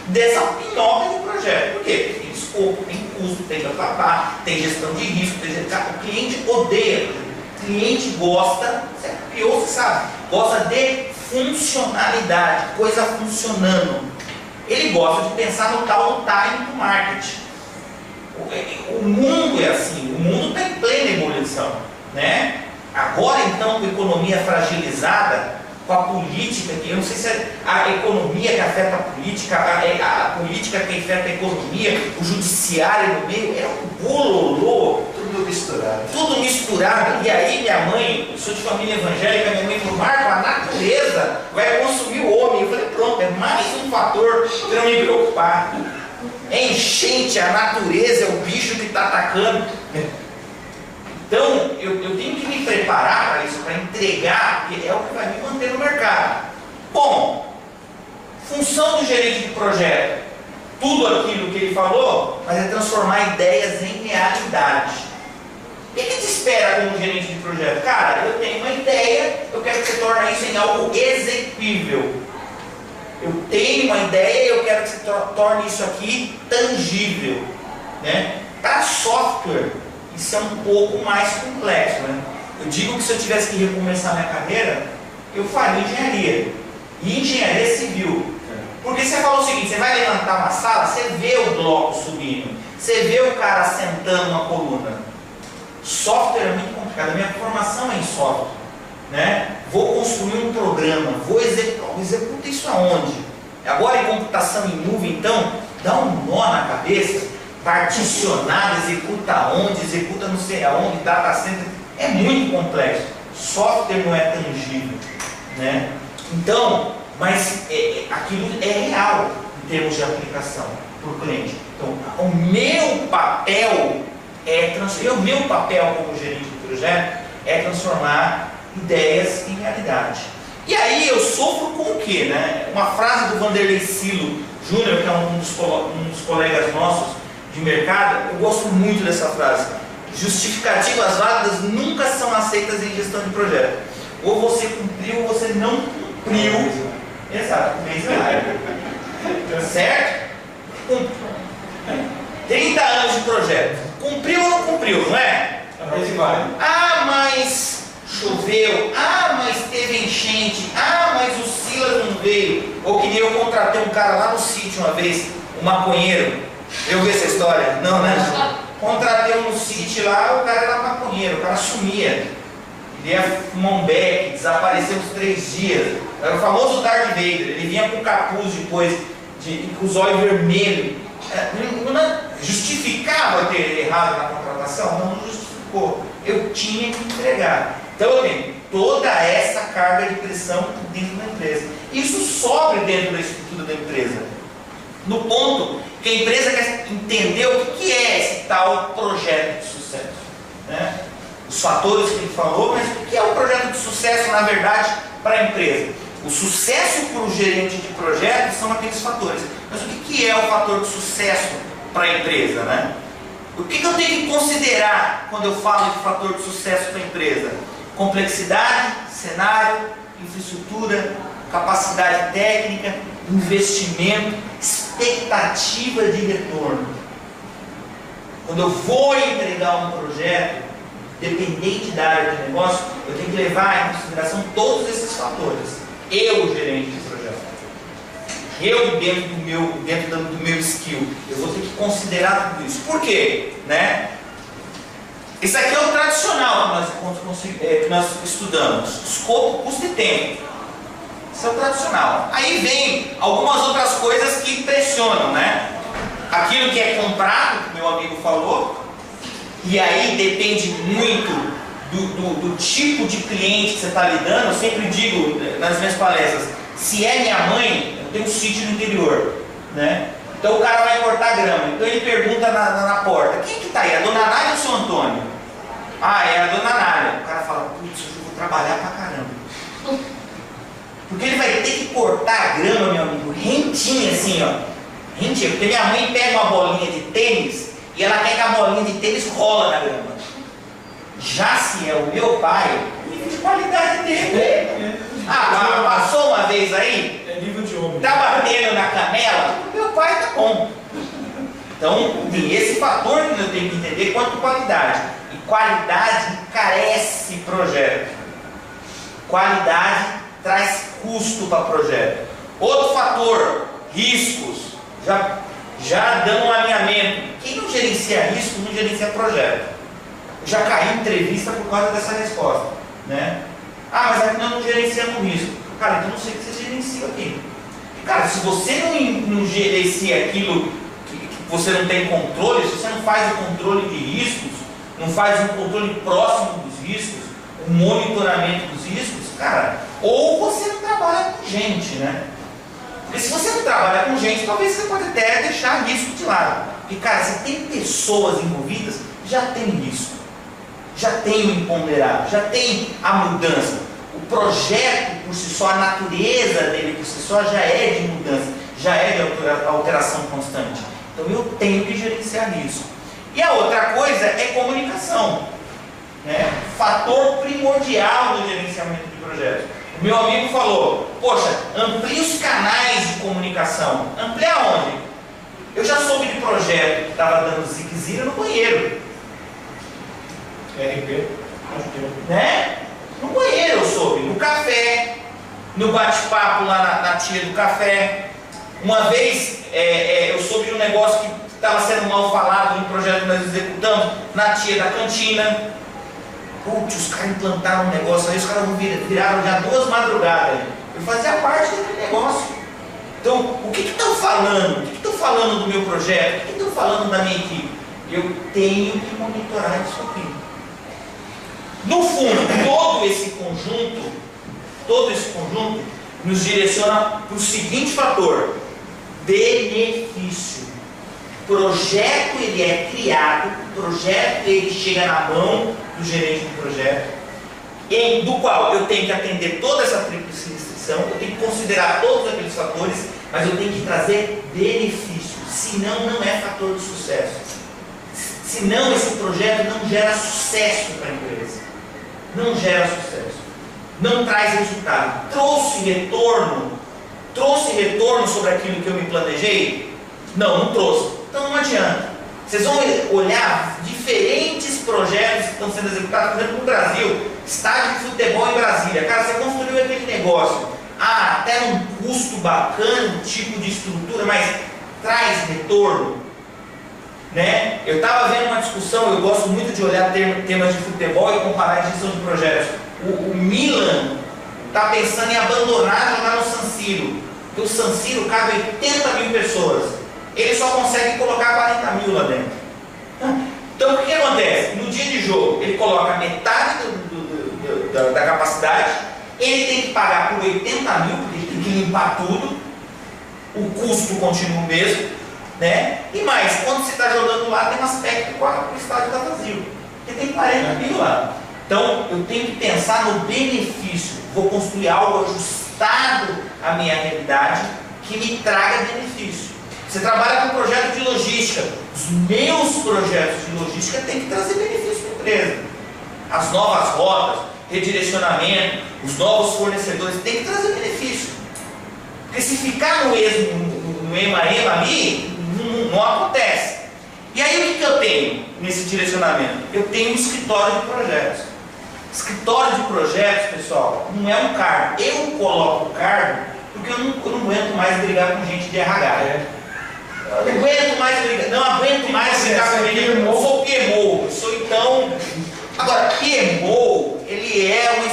dessa pinhoca de projeto. Por quê? Tem escopo, tem custo, tem trabalho, tem gestão de risco, o cliente odeia. O cliente gosta, você sabe, gosta de funcionalidade, coisa funcionando. Ele gosta de pensar no tal time do marketing. O mundo é assim, o mundo está em plena ebulição. Né? Agora então, com a economia fragilizada, com a política, que eu não sei se é a economia que afeta a política que afeta a economia, o judiciário no meio, é um bololô. Tudo misturado. E aí minha mãe, eu sou de família evangélica, minha mãe falou, Marco, a natureza vai consumir o homem. Eu falei, pronto, é mais um fator para eu me preocupar. É enchente, a natureza é o bicho que está atacando. Então, eu tenho que me preparar para isso, para entregar, porque é o que vai me manter no mercado. Bom, função do gerente de projeto, tudo aquilo que ele falou, mas é transformar ideias em realidade. O que te espera como gerente de projeto? Cara, eu tenho uma ideia, eu quero que você torne isso em algo execuível. Eu tenho uma ideia, eu quero que você torne isso aqui tangível. Né? Para software, isso é um pouco mais complexo. Né? Eu digo que se eu tivesse que recomeçar minha carreira, eu faria engenharia. E engenharia civil. Porque você falou o seguinte, você vai levantar uma sala, você vê o bloco subindo, você vê o cara sentando uma coluna. Software é muito complicado, a minha formação é em software. Né? Vou construir um programa, vou executar isso aonde? Agora em computação em nuvem, então, dá um nó na cabeça, particionar, executa onde, executa não sei aonde, data center, é muito complexo. Software não é tangível. Né? Então, mas aquilo é real em termos de aplicação para o cliente. Então, o meu papel como gerente de projeto é transformar ideias em realidade. E aí eu sofro com o quê? Né? Uma frase do Vanderlei Silo Júnior, que é um dos colegas nossos de mercado, eu gosto muito dessa frase. Justificativas válidas nunca são aceitas em gestão de projeto. Ou você cumpriu ou você não cumpriu. Exato, certo? 30 anos de projeto. Cumpriu ou não cumpriu, não é? Ah, mas choveu. Ah, mas teve enchente. Ah, mas o Silas não veio. Ou que nem eu contratei um cara lá no sítio uma vez, um maconheiro. Eu vi essa história? Não, né? Contratei um no sítio lá, o cara era maconheiro, o cara sumia. Ele ia fumar um beck, desapareceu uns 3 dias. Era o famoso Darth Vader. Ele vinha com capuz depois, com os olhos vermelhos. Não justificava ter errado na contratação? Não justificou. Eu tinha que entregar. Então eu tenho toda essa carga de pressão dentro da empresa. Isso sobe dentro da estrutura da empresa. No ponto que a empresa quer entender o que é esse tal projeto de sucesso. Né? O os fatores que ele falou, mas o que é um projeto de sucesso, na verdade, para a empresa? O sucesso para o gerente de projetos são aqueles fatores. Mas o que é o fator de sucesso para a empresa, né? O que eu tenho que considerar quando eu falo de fator de sucesso para a empresa? Complexidade, cenário, infraestrutura, capacidade técnica, investimento, expectativa de retorno. Quando eu vou entregar um projeto, dependente da área de negócio, eu tenho que levar em consideração todos esses fatores. Eu, gerente de projeto, eu dentro do meu skill, eu vou ter que considerar tudo isso. Por quê? Né? Isso aqui é o tradicional que nós estudamos: escopo, custo e tempo. Isso é o tradicional. Aí vem algumas outras coisas que pressionam, né? Aquilo que é comprado, que meu amigo falou, e aí depende muito do tipo de cliente que você está lidando. Eu sempre digo nas minhas palestras: se é minha mãe, eu tenho um sítio no interior, né? Então o cara vai cortar grama, então ele pergunta na porta: quem que está aí, a dona Nália ou o seu Antônio? Ah, é a dona Nália. O cara fala: putz, eu vou trabalhar pra caramba, porque ele vai ter que cortar a grama, meu amigo, rentinha assim, ó, rentinha, porque minha mãe pega uma bolinha de tênis e ela quer que a bolinha de tênis rola na grama. Já se é o meu pai, nível de qualidade dele. Ah, passou uma vez aí? É nível de homem. Tá batendo na canela? O meu pai tá bom. Então, tem esse fator que eu tenho que entender quanto qualidade. E qualidade encarece projeto. Qualidade traz custo para projeto. Outro fator, riscos. Já dando um alinhamento. Quem não gerencia risco, não gerencia projeto. Já caí em entrevista por causa dessa resposta, né? Ah, mas aqui nós não gerenciamos risco. Cara, então não sei o que você gerencia aqui. Cara, se você não gerencia aquilo que você não tem controle, se você não faz o controle de riscos, não faz um controle próximo dos riscos, um monitoramento dos riscos, cara, ou você não trabalha com gente, né? Porque se você não trabalha com gente, talvez você pode até deixar risco de lado. Porque, cara, se tem pessoas envolvidas, já tem risco. Já tem o imponderável, já tem a mudança. O projeto por si só, a natureza dele por si só já é de mudança, já é de alteração constante. Então eu tenho que gerenciar isso. E a outra coisa é comunicação, né? Fator primordial no gerenciamento de projetos. O meu amigo falou: poxa, amplie os canais de comunicação. Amplia onde? Eu já soube de projeto que estava dando ziquezira no banheiro. RP, né? No banheiro eu soube, no café, no bate-papo lá na tia do café. Uma vez eu soube de um negócio que estava sendo mal falado no projeto que nós executamos, na tia da cantina. Putz, os caras implantaram um negócio aí, os caras viraram já 2 madrugadas. Eu fazia parte daquele negócio. Então, o que estão falando? O que estão falando do meu projeto? O que estão falando da minha equipe? Eu tenho que monitorar isso aqui. No fundo, todo esse conjunto nos direciona para o seguinte fator: benefício. O projeto ele é criado, o projeto ele chega na mão do gerente do projeto, do qual eu tenho que atender toda essa tríplice restrição, eu tenho que considerar todos aqueles fatores, mas eu tenho que trazer benefício, senão não é fator de sucesso. Senão esse projeto não gera sucesso para a empresa. Não gera sucesso, não traz resultado. Trouxe retorno sobre aquilo que eu me planejei? Não trouxe. Então não adianta. Vocês vão olhar diferentes projetos que estão sendo executados, por exemplo, no Brasil, estádio de futebol em Brasília. Cara, você construiu aquele negócio, até num custo bacana, um tipo de estrutura, mas traz retorno, né? Eu estava vendo uma discussão, eu gosto muito de olhar temas de futebol e comparar a gestão de projetos. O Milan está pensando em abandonar jogar no San Siro, porque o San Siro cabe 80.000 pessoas. Ele só consegue colocar 40.000 lá dentro. Então o que acontece? No dia de jogo, ele coloca metade da capacidade, ele tem que pagar por 80.000, porque ele tem que limpar tudo, o custo continua o mesmo, né? E mais, quando você está jogando lá, tem um aspecto que o estádio está vazio, porque tem 40.000 lá. Então, eu tenho que pensar no benefício. Vou construir algo ajustado à minha realidade que me traga benefício. Você trabalha com projeto de logística. Os meus projetos de logística têm que trazer benefício para a empresa. As novas rotas, redirecionamento, os novos fornecedores têm que trazer benefício. Porque se ficar no ema-ema ali, não acontece. E aí o que eu tenho nesse direcionamento? Eu tenho um escritório de projetos. Escritório de projetos, pessoal, não é um cargo. Eu coloco o cargo porque eu não aguento mais brigar com gente de RH. Eu não aguento mais brigar, com gente. Eu sou PMO, eu sou então. Agora, PMO, ele é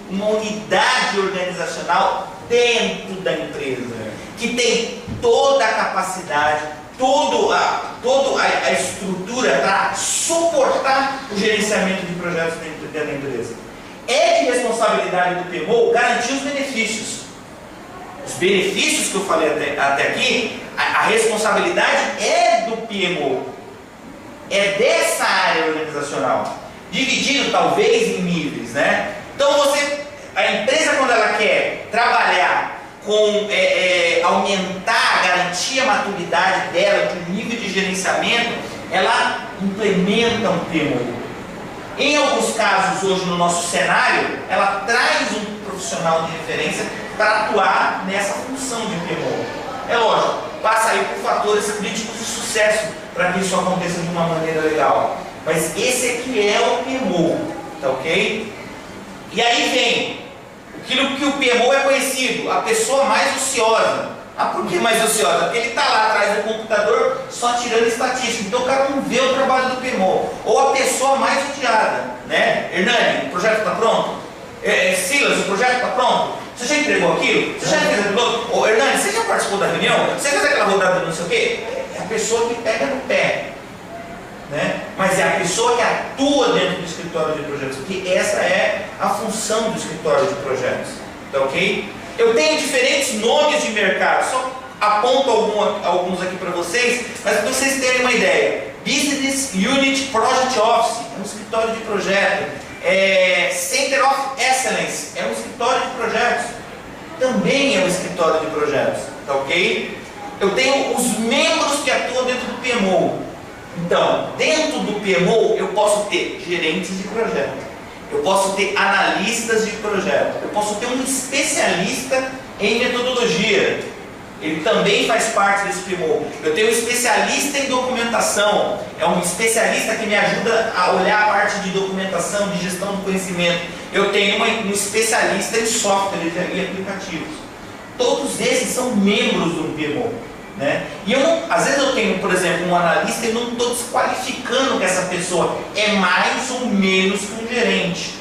uma unidade organizacional dentro da empresa, que tem toda a capacidade, toda a estrutura para suportar o gerenciamento de projetos dentro da empresa. É de responsabilidade do PMO garantir os benefícios. Os benefícios que eu falei até aqui, a responsabilidade é do PMO, é dessa área organizacional, dividido talvez em níveis, né? Então a empresa, quando ela quer trabalhar com aumentar, garantir a maturidade dela, de um nível de gerenciamento, ela implementa um PMO. Em alguns casos, hoje no nosso cenário, ela traz um profissional de referência para atuar nessa função de PMO. É lógico, passa aí por fatores críticos de sucesso para que isso aconteça de uma maneira legal. Mas esse aqui é o PMO, tá ok? E aí vem aquilo que o PMO é conhecido, a pessoa mais ociosa. Ah, por que mais ociosa? Porque ele está lá atrás do computador só tirando estatística, então o cara não vê o trabalho do PMO. Ou a pessoa mais odiada, né? Hernani, o projeto está pronto? Silas, o projeto está pronto? Você já entregou aquilo? Você já fez aquilo? Ô, Hernani, você já participou da reunião? Você fez aquela rodada de não sei o quê? É a pessoa que pega no pé, né? Mas é a pessoa que atua dentro do escritório de projetos, porque essa é a função do escritório de projetos, tá ok? Eu tenho diferentes nomes de mercado, só aponto alguns aqui para vocês, mas para vocês terem uma ideia. Business Unit Project Office é um escritório de projeto. Center of Excellence é um escritório de projetos. Também é um escritório de projetos, tá ok? Eu tenho os membros que atuam dentro do PMO. Então, dentro do PMO, eu posso ter gerentes de projeto, eu posso ter analistas de projeto, eu posso ter um especialista em metodologia, ele também faz parte desse PMO. Eu tenho um especialista em documentação, é um especialista que me ajuda a olhar a parte de documentação, de gestão do conhecimento. Eu tenho um especialista em software e aplicativos. Todos esses são membros do PMO, né? E às vezes eu tenho, por exemplo, um analista e não estou desqualificando que essa pessoa é mais ou menos que um gerente.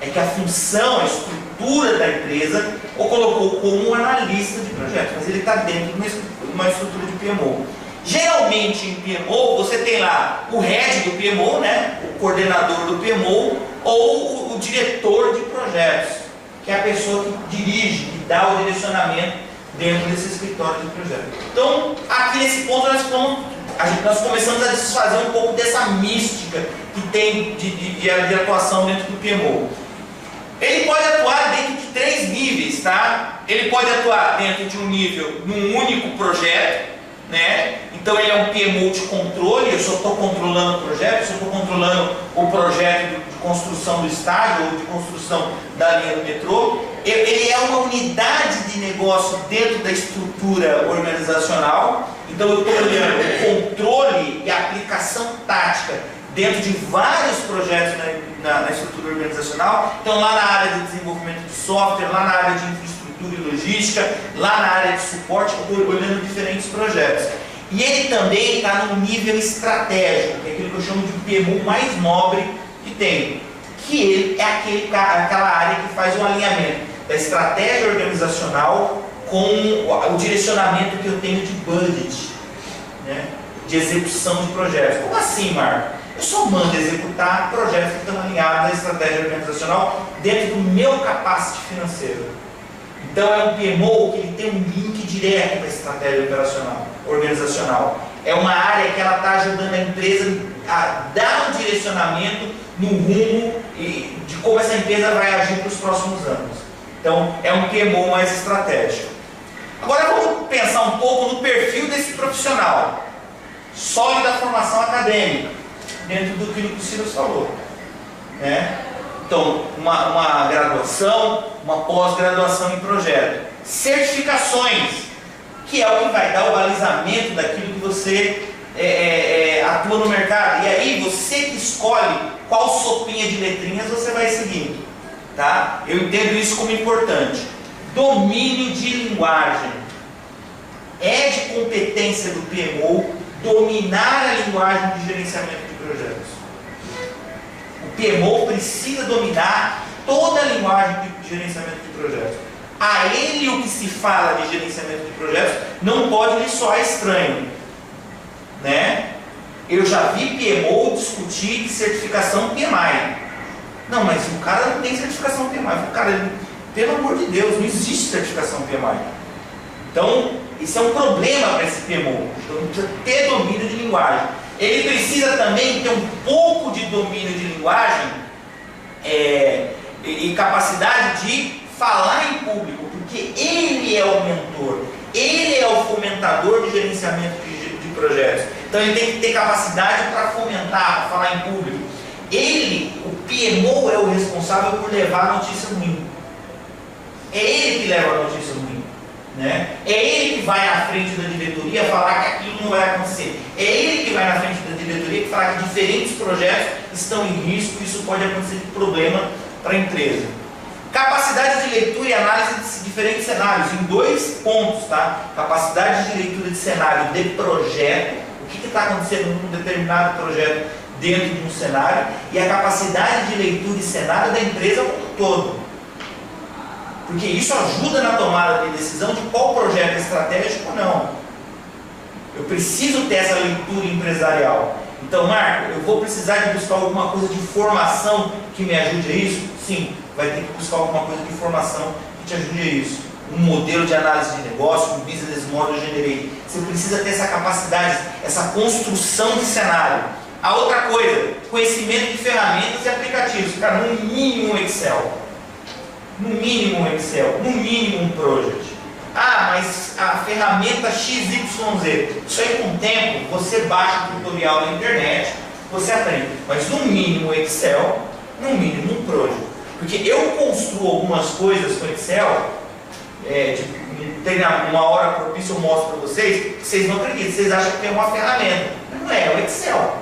É que a função, a estrutura da empresa o colocou como um analista de projeto, mas ele está dentro de uma estrutura de PMO. Geralmente em PMO você tem lá o head do PMO, né? O coordenador do PMO, ou o diretor de projetos, que é a pessoa que dirige, que dá o direcionamento dentro desse escritório de projeto. Então, aqui nesse ponto nós começamos a desfazer um pouco dessa mística que tem de atuação dentro do PMO. Ele pode atuar dentro de 3 níveis, tá? Ele pode atuar dentro de um nível, num único projeto, né? Então ele é um PMO de controle, eu só estou controlando o projeto, eu só estou controlando o projeto de construção do estádio ou de construção da linha do metrô. Ele é uma unidade de negócio dentro da estrutura organizacional, então eu estou olhando o controle e a aplicação tática dentro de vários projetos na estrutura organizacional. Então lá na área de desenvolvimento de software, lá na área de infraestrutura e logística, lá na área de suporte, eu estou olhando diferentes projetos. E ele também está num nível estratégico, que é aquilo que eu chamo de PMO mais nobre que tem, que ele é aquela área que faz o alinhamento da estratégia organizacional com o direcionamento que eu tenho de budget, né, de execução de projetos. Como assim, Marco? Eu só mando executar projetos que estão alinhados à estratégia organizacional dentro do meu capacity financeiro. Então é um PMO que ele tem um link direto para a estratégia organizacional. é uma área que ela está ajudando a empresa a dar um direcionamento no rumo de como essa empresa vai agir para os próximos anos. Então, é um PMO mais estratégico. Agora vamos pensar um pouco no perfil desse profissional. Sólida formação acadêmica, dentro do que o Silas falou, né? Então, uma graduação, uma pós-graduação em projeto. Certificações, que é o que vai dar o balizamento daquilo que você atua no mercado. E aí, você que escolhe qual sopinha de letrinhas você vai seguir, tá? Eu entendo isso como importante. Domínio de linguagem. É de competência do PMO dominar a linguagem de gerenciamento de projetos. O PMO precisa dominar toda a linguagem de gerenciamento de projetos. A ele o que se fala de gerenciamento de projetos não pode lhe soar estranho, né? Eu já vi PMO discutir de certificação PMI. Não, mas o cara não tem certificação PMI. O cara, pelo amor de Deus, não existe certificação PMI. Então, isso é um problema para esse PMO. Então, ele precisa ter domínio de linguagem. Ele precisa também ter um pouco de domínio de linguagem e capacidade de falar em público, porque ele é o mentor, ele é o fomentador de gerenciamento de projetos. Então ele tem que ter capacidade para fomentar, para falar em público. Ele, o PMO, é o responsável por levar a notícia ruim. É ele que leva a notícia ruim, né? É ele que vai na frente da diretoria falar que aquilo não vai acontecer. É ele que vai na frente da diretoria falar que diferentes projetos estão em risco e isso pode acontecer de problema para a empresa. Capacidade de leitura e análise de diferentes cenários, em 2 pontos, tá? Capacidade de leitura de cenário de projeto, o que está acontecendo num determinado projeto dentro de um cenário, e a capacidade de leitura de cenário da empresa como um todo. Porque isso ajuda na tomada de decisão de qual projeto é estratégico ou não. Eu preciso ter essa leitura empresarial. Então, Marco, eu vou precisar de buscar alguma coisa de formação que me ajude a isso? Sim, vai ter que buscar alguma coisa de formação que te ajude a isso. Um modelo de análise de negócio, um business model generate. Você precisa ter essa capacidade, essa construção de cenário. A outra coisa, conhecimento de ferramentas e aplicativos. Cara, no mínimo um Excel. No mínimo um Excel, no mínimo um Project. Ah, mas a ferramenta XYZ. Isso aí com o tempo, você baixa o tutorial na internet, você aprende. Mas no mínimo Excel, no mínimo um Project. Porque eu construo algumas coisas com Excel, tem uma hora propícia eu mostro para vocês, que vocês não acreditam, vocês acham que tem uma ferramenta. Mas não é, é o Excel.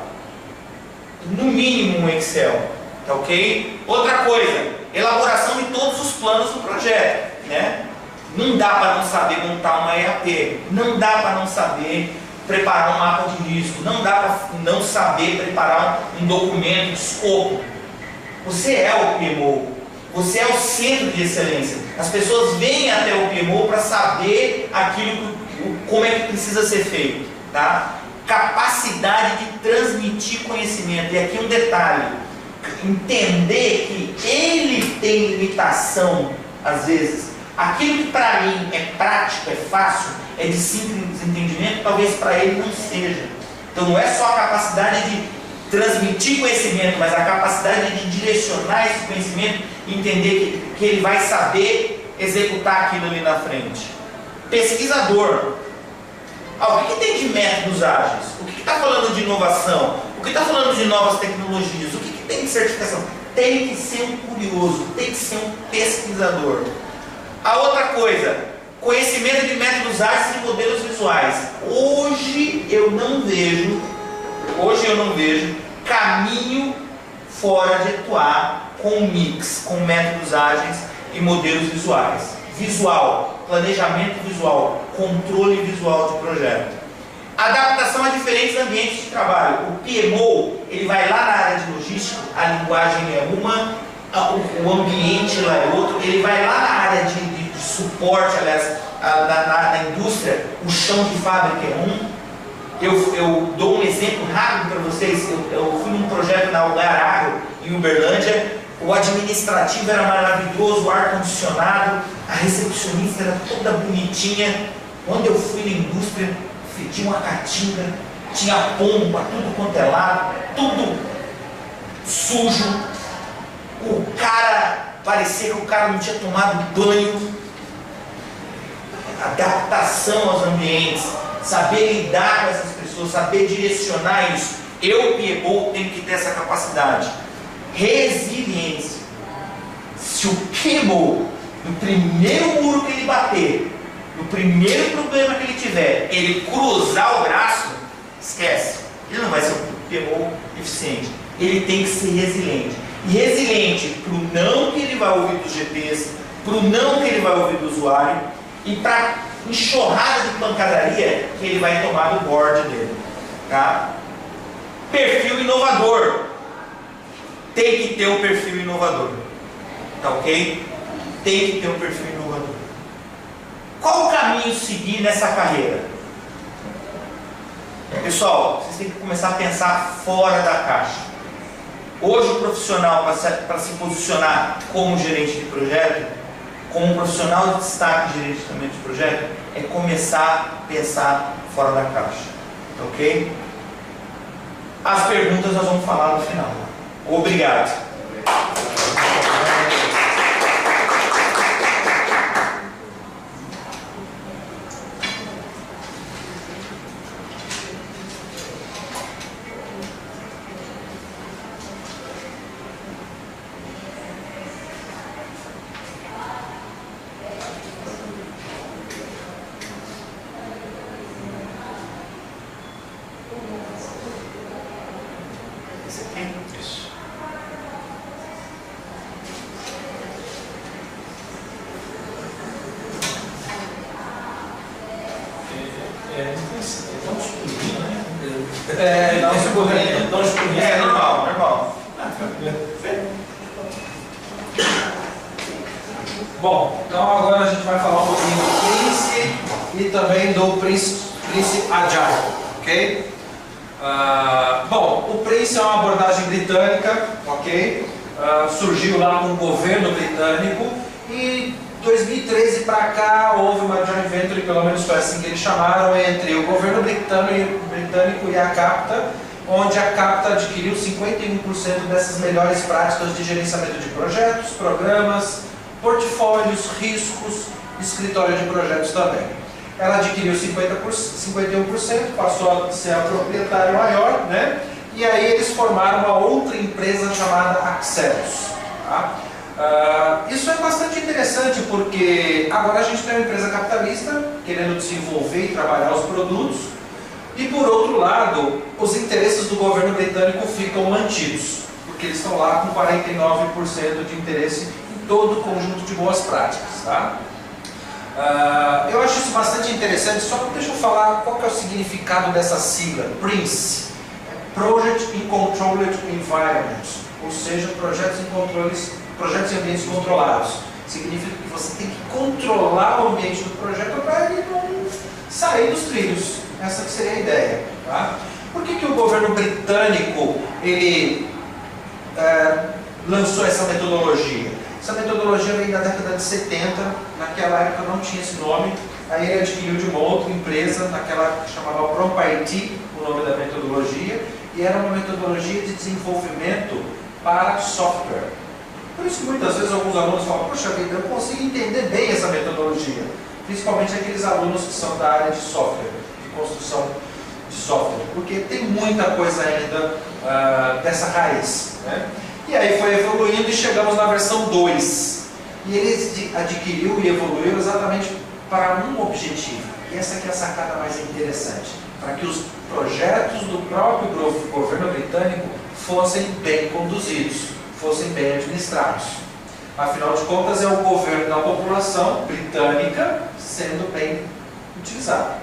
No mínimo um Excel, tá ok? Outra coisa, elaboração de todos os planos do projeto, né? Não dá para não saber montar uma EAP, não dá para não saber preparar um mapa de risco, não dá para não saber preparar um documento de escopo. Você é o PMO, você é o centro de excelência. As pessoas vêm até o PMO para saber aquilo, como é que precisa ser feito, tá? Capacidade de transmitir conhecimento. E aqui um detalhe, entender que ele tem limitação, às vezes. Aquilo que para mim é prático, é fácil, é de simples entendimento, talvez para ele não seja. Então não é só a capacidade de transmitir conhecimento, mas a capacidade de direcionar esse conhecimento e entender que ele vai saber executar aquilo ali na frente. Pesquisador. O que tem de métodos ágeis? O que está falando de inovação? O que está falando de novas tecnologias? O que tem de certificação? Tem que ser um curioso, tem que ser um pesquisador. A outra coisa, conhecimento de métodos ágeis e modelos visuais. Hoje eu não vejo caminho fora de atuar com mix, com métodos ágeis e modelos visuais. Visual, planejamento visual, controle visual de projeto. Adaptação a diferentes ambientes de trabalho. O PMO, ele vai lá na área de logística, a linguagem é uma, o ambiente lá é outro, ele vai lá na área de suporte, aliás, na indústria, o chão de fábrica é um. Eu dou um exemplo rápido para vocês. Eu fui num projeto na Algar Agro, em Uberlândia. O administrativo era maravilhoso, o ar-condicionado, a recepcionista era toda bonitinha. Quando eu fui na indústria, fedia uma caatinga, tinha pombo para tudo quanto é lado, tudo sujo, o cara, parecia que o cara não tinha tomado banho, adaptação aos ambientes, saber lidar com essas pessoas, saber direcionar isso. Eu, PMO, tenho que ter essa capacidade. Resiliência. Se o PMO, no primeiro muro que ele bater, no primeiro problema que ele tiver, ele cruzar o braço, esquece. Ele não vai ser um PMO eficiente. Ele tem que ser resiliente. E resiliente para o não que ele vai ouvir dos GPs, para o não que ele vai ouvir do usuário e para enxurrada de pancadaria que ele vai tomar do board dele. Tá? Perfil inovador. Tem que ter um perfil inovador. Tá ok? Tem que ter um perfil inovador. Qual o caminho seguir nessa carreira? Pessoal, vocês têm que começar a pensar fora da caixa. Hoje o profissional, para se posicionar como gerente de projeto, como um profissional de destaque de gerenciamento de projeto, é começar a pensar fora da caixa. Tá ok? As perguntas nós vamos falar no final. Obrigado. Normal. Bom, então agora a gente vai falar um pouquinho do Prince e também do Prince Agile, ok? Bom, o Prince é uma abordagem britânica, ok? Surgiu lá com o governo britânico e 2013 para cá houve uma joint venture, pelo menos foi assim que eles chamaram, entre o governo britânico e a Capta, onde a Capta adquiriu 51% dessas melhores práticas de gerenciamento de projetos, programas, portfólios, riscos, escritório de projetos também. Ela adquiriu 51%, passou a ser a proprietária maior, né? E aí eles formaram uma outra empresa chamada Axelos. Tá? Isso é bastante interessante porque agora a gente tem uma empresa capitalista querendo desenvolver e trabalhar os produtos e, por outro lado, os interesses do governo britânico ficam mantidos, porque eles estão lá com 49% de interesse em todo o conjunto de boas práticas. Tá? Eu acho isso bastante interessante, só que deixa eu falar qual que é o significado dessa sigla, PRINCE. Project in Controlled Environment, ou seja, projetos em ambientes controlados. Significa que você tem que controlar o ambiente do projeto para ele não sair dos trilhos. Essa que seria a ideia. Tá? Por que o governo britânico ele, lançou essa metodologia? Essa metodologia veio da década de 70, naquela época não tinha esse nome, aí ele adquiriu de uma outra empresa, naquela que chamava Prompt IT, o nome da metodologia, e era uma metodologia de desenvolvimento para software. Por isso que muitas vezes alguns alunos falam, poxa vida, eu consigo entender bem essa metodologia, principalmente aqueles alunos que são da área de software, de construção de software, porque tem muita coisa ainda dessa raiz. Né? E aí foi evoluindo e chegamos na versão 2. E ele adquiriu e evoluiu exatamente para um objetivo. E essa aqui é a sacada mais interessante. Para que os projetos do próprio governo britânico fossem bem conduzidos, fossem bem administrados. Afinal de contas, é o governo da população britânica sendo bem utilizado.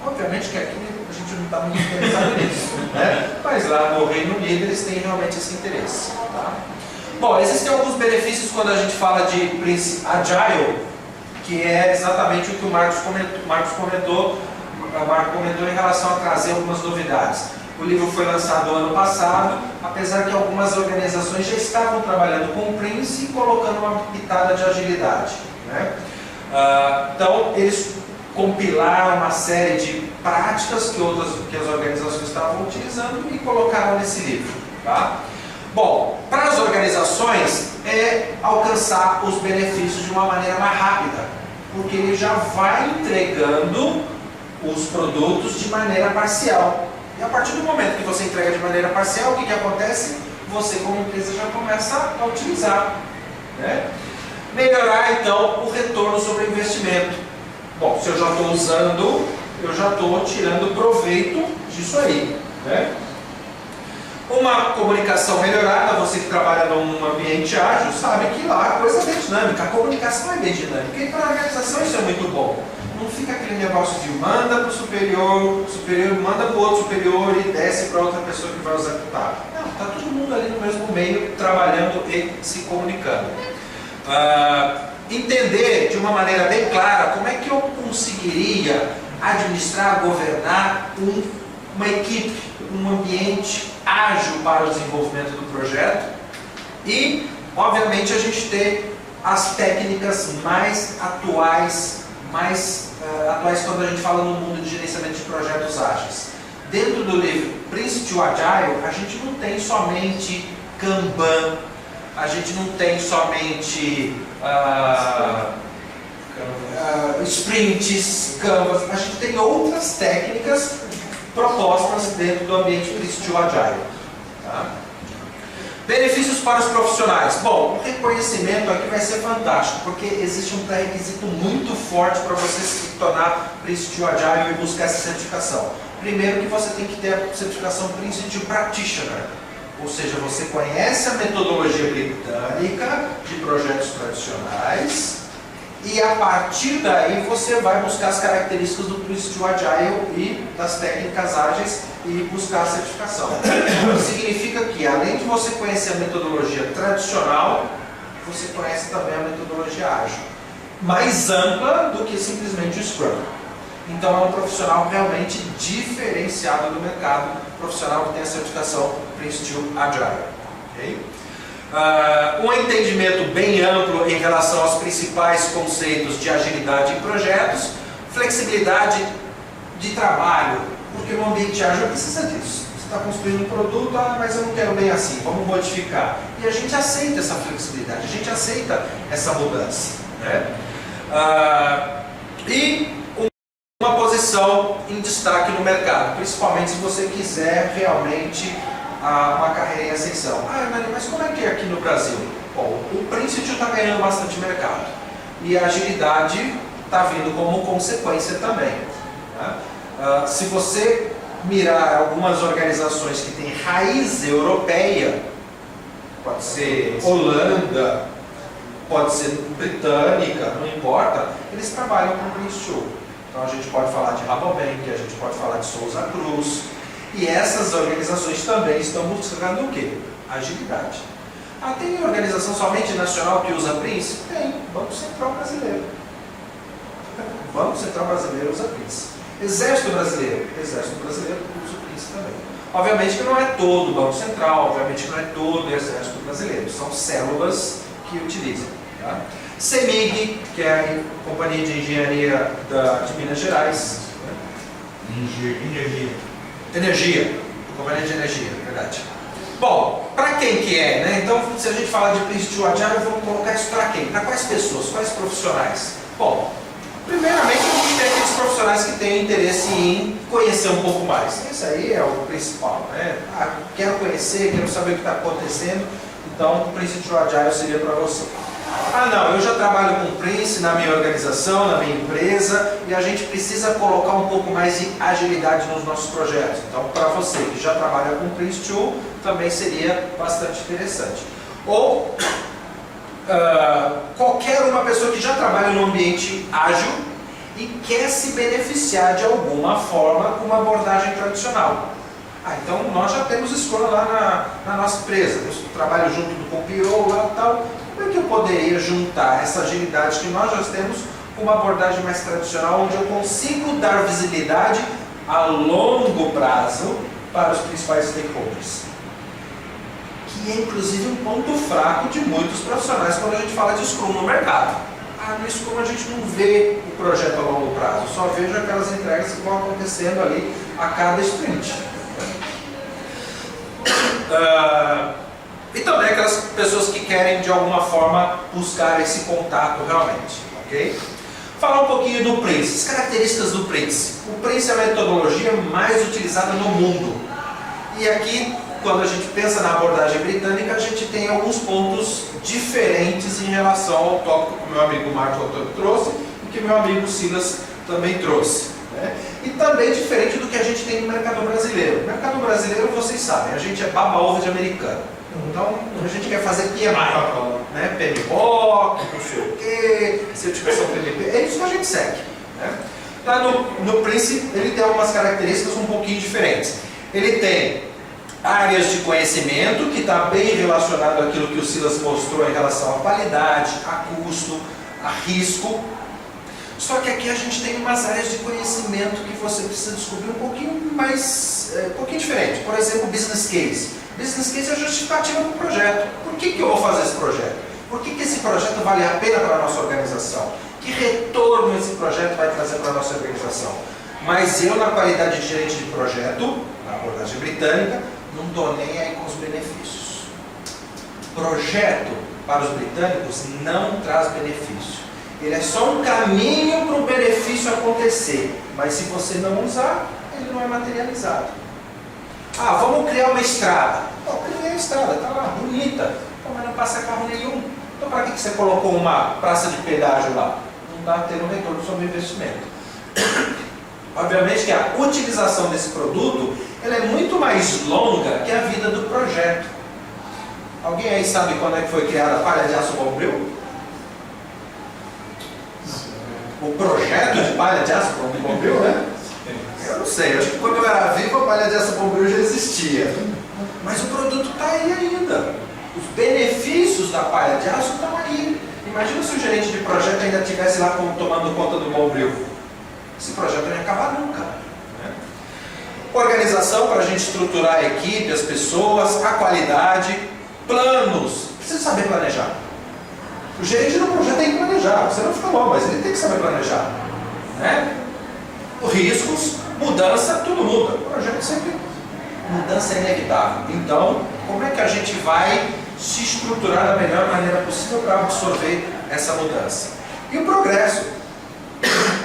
Obviamente que aqui a gente não está muito interessado nisso, né? Mas lá no Reino Unido eles têm realmente esse interesse. Tá? Bom, existem alguns benefícios quando a gente fala de Prince Agile, que é exatamente o que o Marco comentou em relação a trazer algumas novidades. O livro foi lançado ano passado, apesar que algumas organizações já estavam trabalhando com o Prince e colocando uma pitada de agilidade. Né? Então, eles compilar uma série de práticas que as organizações estavam utilizando e colocaram nesse livro. Tá? Bom, para as organizações é alcançar os benefícios de uma maneira mais rápida, porque ele já vai entregando os produtos de maneira parcial. E a partir do momento que você entrega de maneira parcial, o que acontece? Você como empresa já começa a utilizar. Né? Melhorar então o retorno sobre o investimento. Bom, se eu já estou usando, eu já estou tirando proveito disso aí. Né? Uma comunicação melhorada, você que trabalha num ambiente ágil sabe que lá a coisa é bem dinâmica, a comunicação é bem dinâmica, e para a organização isso é muito bom. Não fica aquele negócio de manda para o superior, manda para o outro superior e desce para outra pessoa que vai executar. Não, está todo mundo ali no mesmo meio, trabalhando e se comunicando. Entender de uma maneira bem clara como é que eu conseguiria administrar, governar uma equipe, um ambiente ágil para o desenvolvimento do projeto e, obviamente, a gente ter as técnicas mais atuais quando a gente fala no mundo de gerenciamento de projetos ágeis. Dentro do livro Prince to Agile, a gente não tem somente Kanban, a gente não tem somente sprints, Canvas, a gente tem outras técnicas propostas dentro do ambiente Prince to Agile. Tá? Benefícios para os profissionais. Bom, o reconhecimento aqui vai ser fantástico, porque existe um pré-requisito muito forte para você se tornar Prince to Agile e buscar essa certificação. Primeiro que você tem que ter a certificação Prince to Practitioner, ou seja, você conhece a metodologia britânica de projetos tradicionais e a partir daí você vai buscar as características do Prince to Agile e das técnicas ágeis e buscar a certificação. Significa que além de você conhecer a metodologia tradicional, você conhece também a metodologia ágil, mais ampla do que simplesmente o Scrum. Então é um profissional realmente diferenciado do mercado, profissional que tem a certificação Prince to Agile. Okay? Um entendimento bem amplo em relação aos principais conceitos de agilidade em projetos, flexibilidade de trabalho, porque no ambiente ágil precisa disso. Você está construindo um produto, mas eu não quero bem assim, vamos modificar. E a gente aceita essa flexibilidade, a gente aceita essa mudança. Né? E uma posição em destaque no mercado, principalmente se você quiser realmente uma carreira em ascensão. Nani, mas como é que é aqui no Brasil? Bom, o Prince está ganhando bastante mercado e a agilidade está vindo como consequência também. Né? Se você mirar algumas organizações que têm raiz europeia, pode ser Holanda, pode ser britânica, não importa, eles trabalham com Prince 2. Então a gente pode falar de Rabobank, a gente pode falar de Souza Cruz. E essas organizações também estão buscando o quê? Agilidade. Tem organização somente nacional que usa Prince? Tem. Banco Central Brasileiro. O Banco Central Brasileiro usa Prince. Exército Brasileiro usa o Prince também. Obviamente que não é todo o Banco Central, obviamente que não é todo o Exército Brasileiro. São células que utilizam. Tá? CEMIG, que é a Companhia de Engenharia de Minas Gerais. Energia, companhia de energia, verdade. Bom, para quem que é, né? Então, se a gente fala de Prince to Agile, vamos colocar isso para quem? Para quais pessoas, quais profissionais? Bom, primeiramente a gente tem aqueles profissionais que têm interesse em conhecer um pouco mais. Esse aí é o principal, né? Quero conhecer, quero saber o que está acontecendo, então o Prince to Agile seria para você. Não, eu já trabalho com Prince na minha organização, na minha empresa, e a gente precisa colocar um pouco mais de agilidade nos nossos projetos. Então, para você que já trabalha com Prince 2, também seria bastante interessante. Ou qualquer uma pessoa que já trabalha no ambiente ágil e quer se beneficiar de alguma forma com uma abordagem tradicional. Então nós já temos Scrum lá na nossa empresa, eu trabalho junto do PO lá e tal. Como é que eu poderia juntar essa agilidade que nós já temos com uma abordagem mais tradicional, onde eu consigo dar visibilidade a longo prazo para os principais stakeholders? Que é inclusive um ponto fraco de muitos profissionais quando a gente fala de Scrum no mercado. no Scrum a gente não vê o projeto a longo prazo, só vejo aquelas entregas que vão acontecendo ali a cada sprint. E também aquelas pessoas que querem de alguma forma buscar esse contato realmente, ok? Falar um pouquinho do Prince, as características do Prince. O Prince é a metodologia mais utilizada no mundo. E aqui, quando a gente pensa na abordagem britânica, a gente tem alguns pontos diferentes em relação ao tópico que o meu amigo Marco Antônio trouxe e que o meu amigo Silas também trouxe, né? E também diferente do que a gente tem no mercado brasileiro. No mercado brasileiro, vocês sabem, a gente é baba-ovo de americano. Então, a gente quer fazer PMI, né? PMBOK, não sei o quê, certificação PMP, é isso que a gente segue, né? Lá no Prince, ele tem algumas características um pouquinho diferentes. Ele tem áreas de conhecimento, que está bem relacionado àquilo que o Silas mostrou em relação à qualidade, a custo, a risco. Só que aqui a gente tem umas áreas de conhecimento que você precisa descobrir um pouquinho mais, um pouquinho diferente. Por exemplo, business case. Business case é a justificativa para o projeto. Por que eu vou fazer esse projeto? Por que esse projeto vale a pena para a nossa organização? Que retorno esse projeto vai trazer para a nossa organização? Mas eu, na qualidade de gerente de projeto, na abordagem britânica, não estou nem aí com os benefícios. Projeto, para os britânicos, não traz benefício. Ele é só um caminho para o benefício acontecer. Mas se você não usar, ele não é materializado. Ah, vamos criar uma estrada. Pô, criei a estrada, está lá, bonita. Pô, mas não passa carro nenhum. Então para que você colocou uma praça de pedágio lá? Não está tendo retorno sobre o investimento. Obviamente que a utilização desse produto ela é muito mais longa que a vida do projeto. Alguém aí sabe quando é que foi criada a palha de aço Bombril? O projeto de palha de aço Bombril, né? Eu não sei, acho que quando eu era vivo a palha de aço Bombril já existia. Mas o produto está aí ainda. Os benefícios da palha de aço estão aí. Imagina se o gerente de projeto ainda estivesse lá tomando conta do Bombril. Esse projeto não ia acabar nunca. Né? Organização para a gente estruturar a equipe, as pessoas, a qualidade, planos. Precisa saber planejar. O gerente do projeto tem que planejar. Você não fica bom, mas ele tem que saber planejar. Né? Riscos, mudança, tudo muda. O projeto sempre... Mudança é inevitável. Então, como é que a gente vai se estruturar da melhor maneira possível para absorver essa mudança? E o progresso.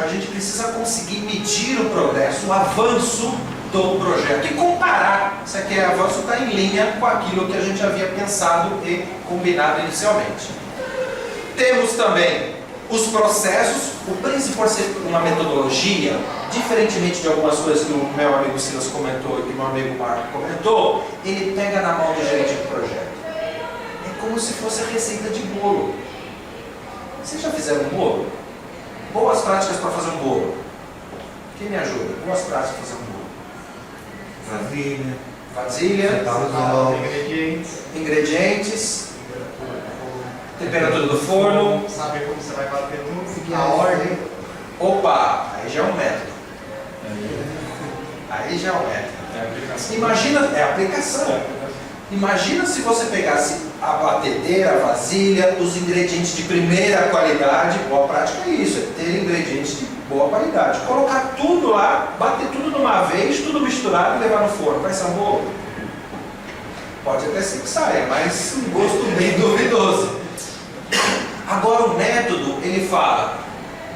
A gente precisa conseguir medir o progresso, o avanço do projeto e comparar se aquele avanço está em linha com aquilo que a gente havia pensado e combinado inicialmente. Temos também os processos. O Prince, por ser uma metodologia, diferentemente de algumas coisas que o meu amigo Silas comentou e que o meu amigo Marco comentou, ele pega na mão do gerente do projeto. É como se fosse a receita de bolo. Vocês já fizeram um bolo? Boas práticas para fazer um bolo. Quem me ajuda? Boas práticas para fazer um bolo. Vasilha. Ingredientes. Temperatura do forno. Saber como você vai bater tudo. A ordem. Opa, aí já é um método. Aí já é um método. Imagina, é aplicação. Imagina se você pegasse a batedeira, a vasilha, os ingredientes de primeira qualidade. Boa prática é isso, é ter ingredientes de boa qualidade. Colocar tudo lá, bater tudo de uma vez, tudo misturado e levar no forno. Vai ser um bolo? Pode até ser que saia, mas um gosto bem duvidoso. Agora o método, ele fala: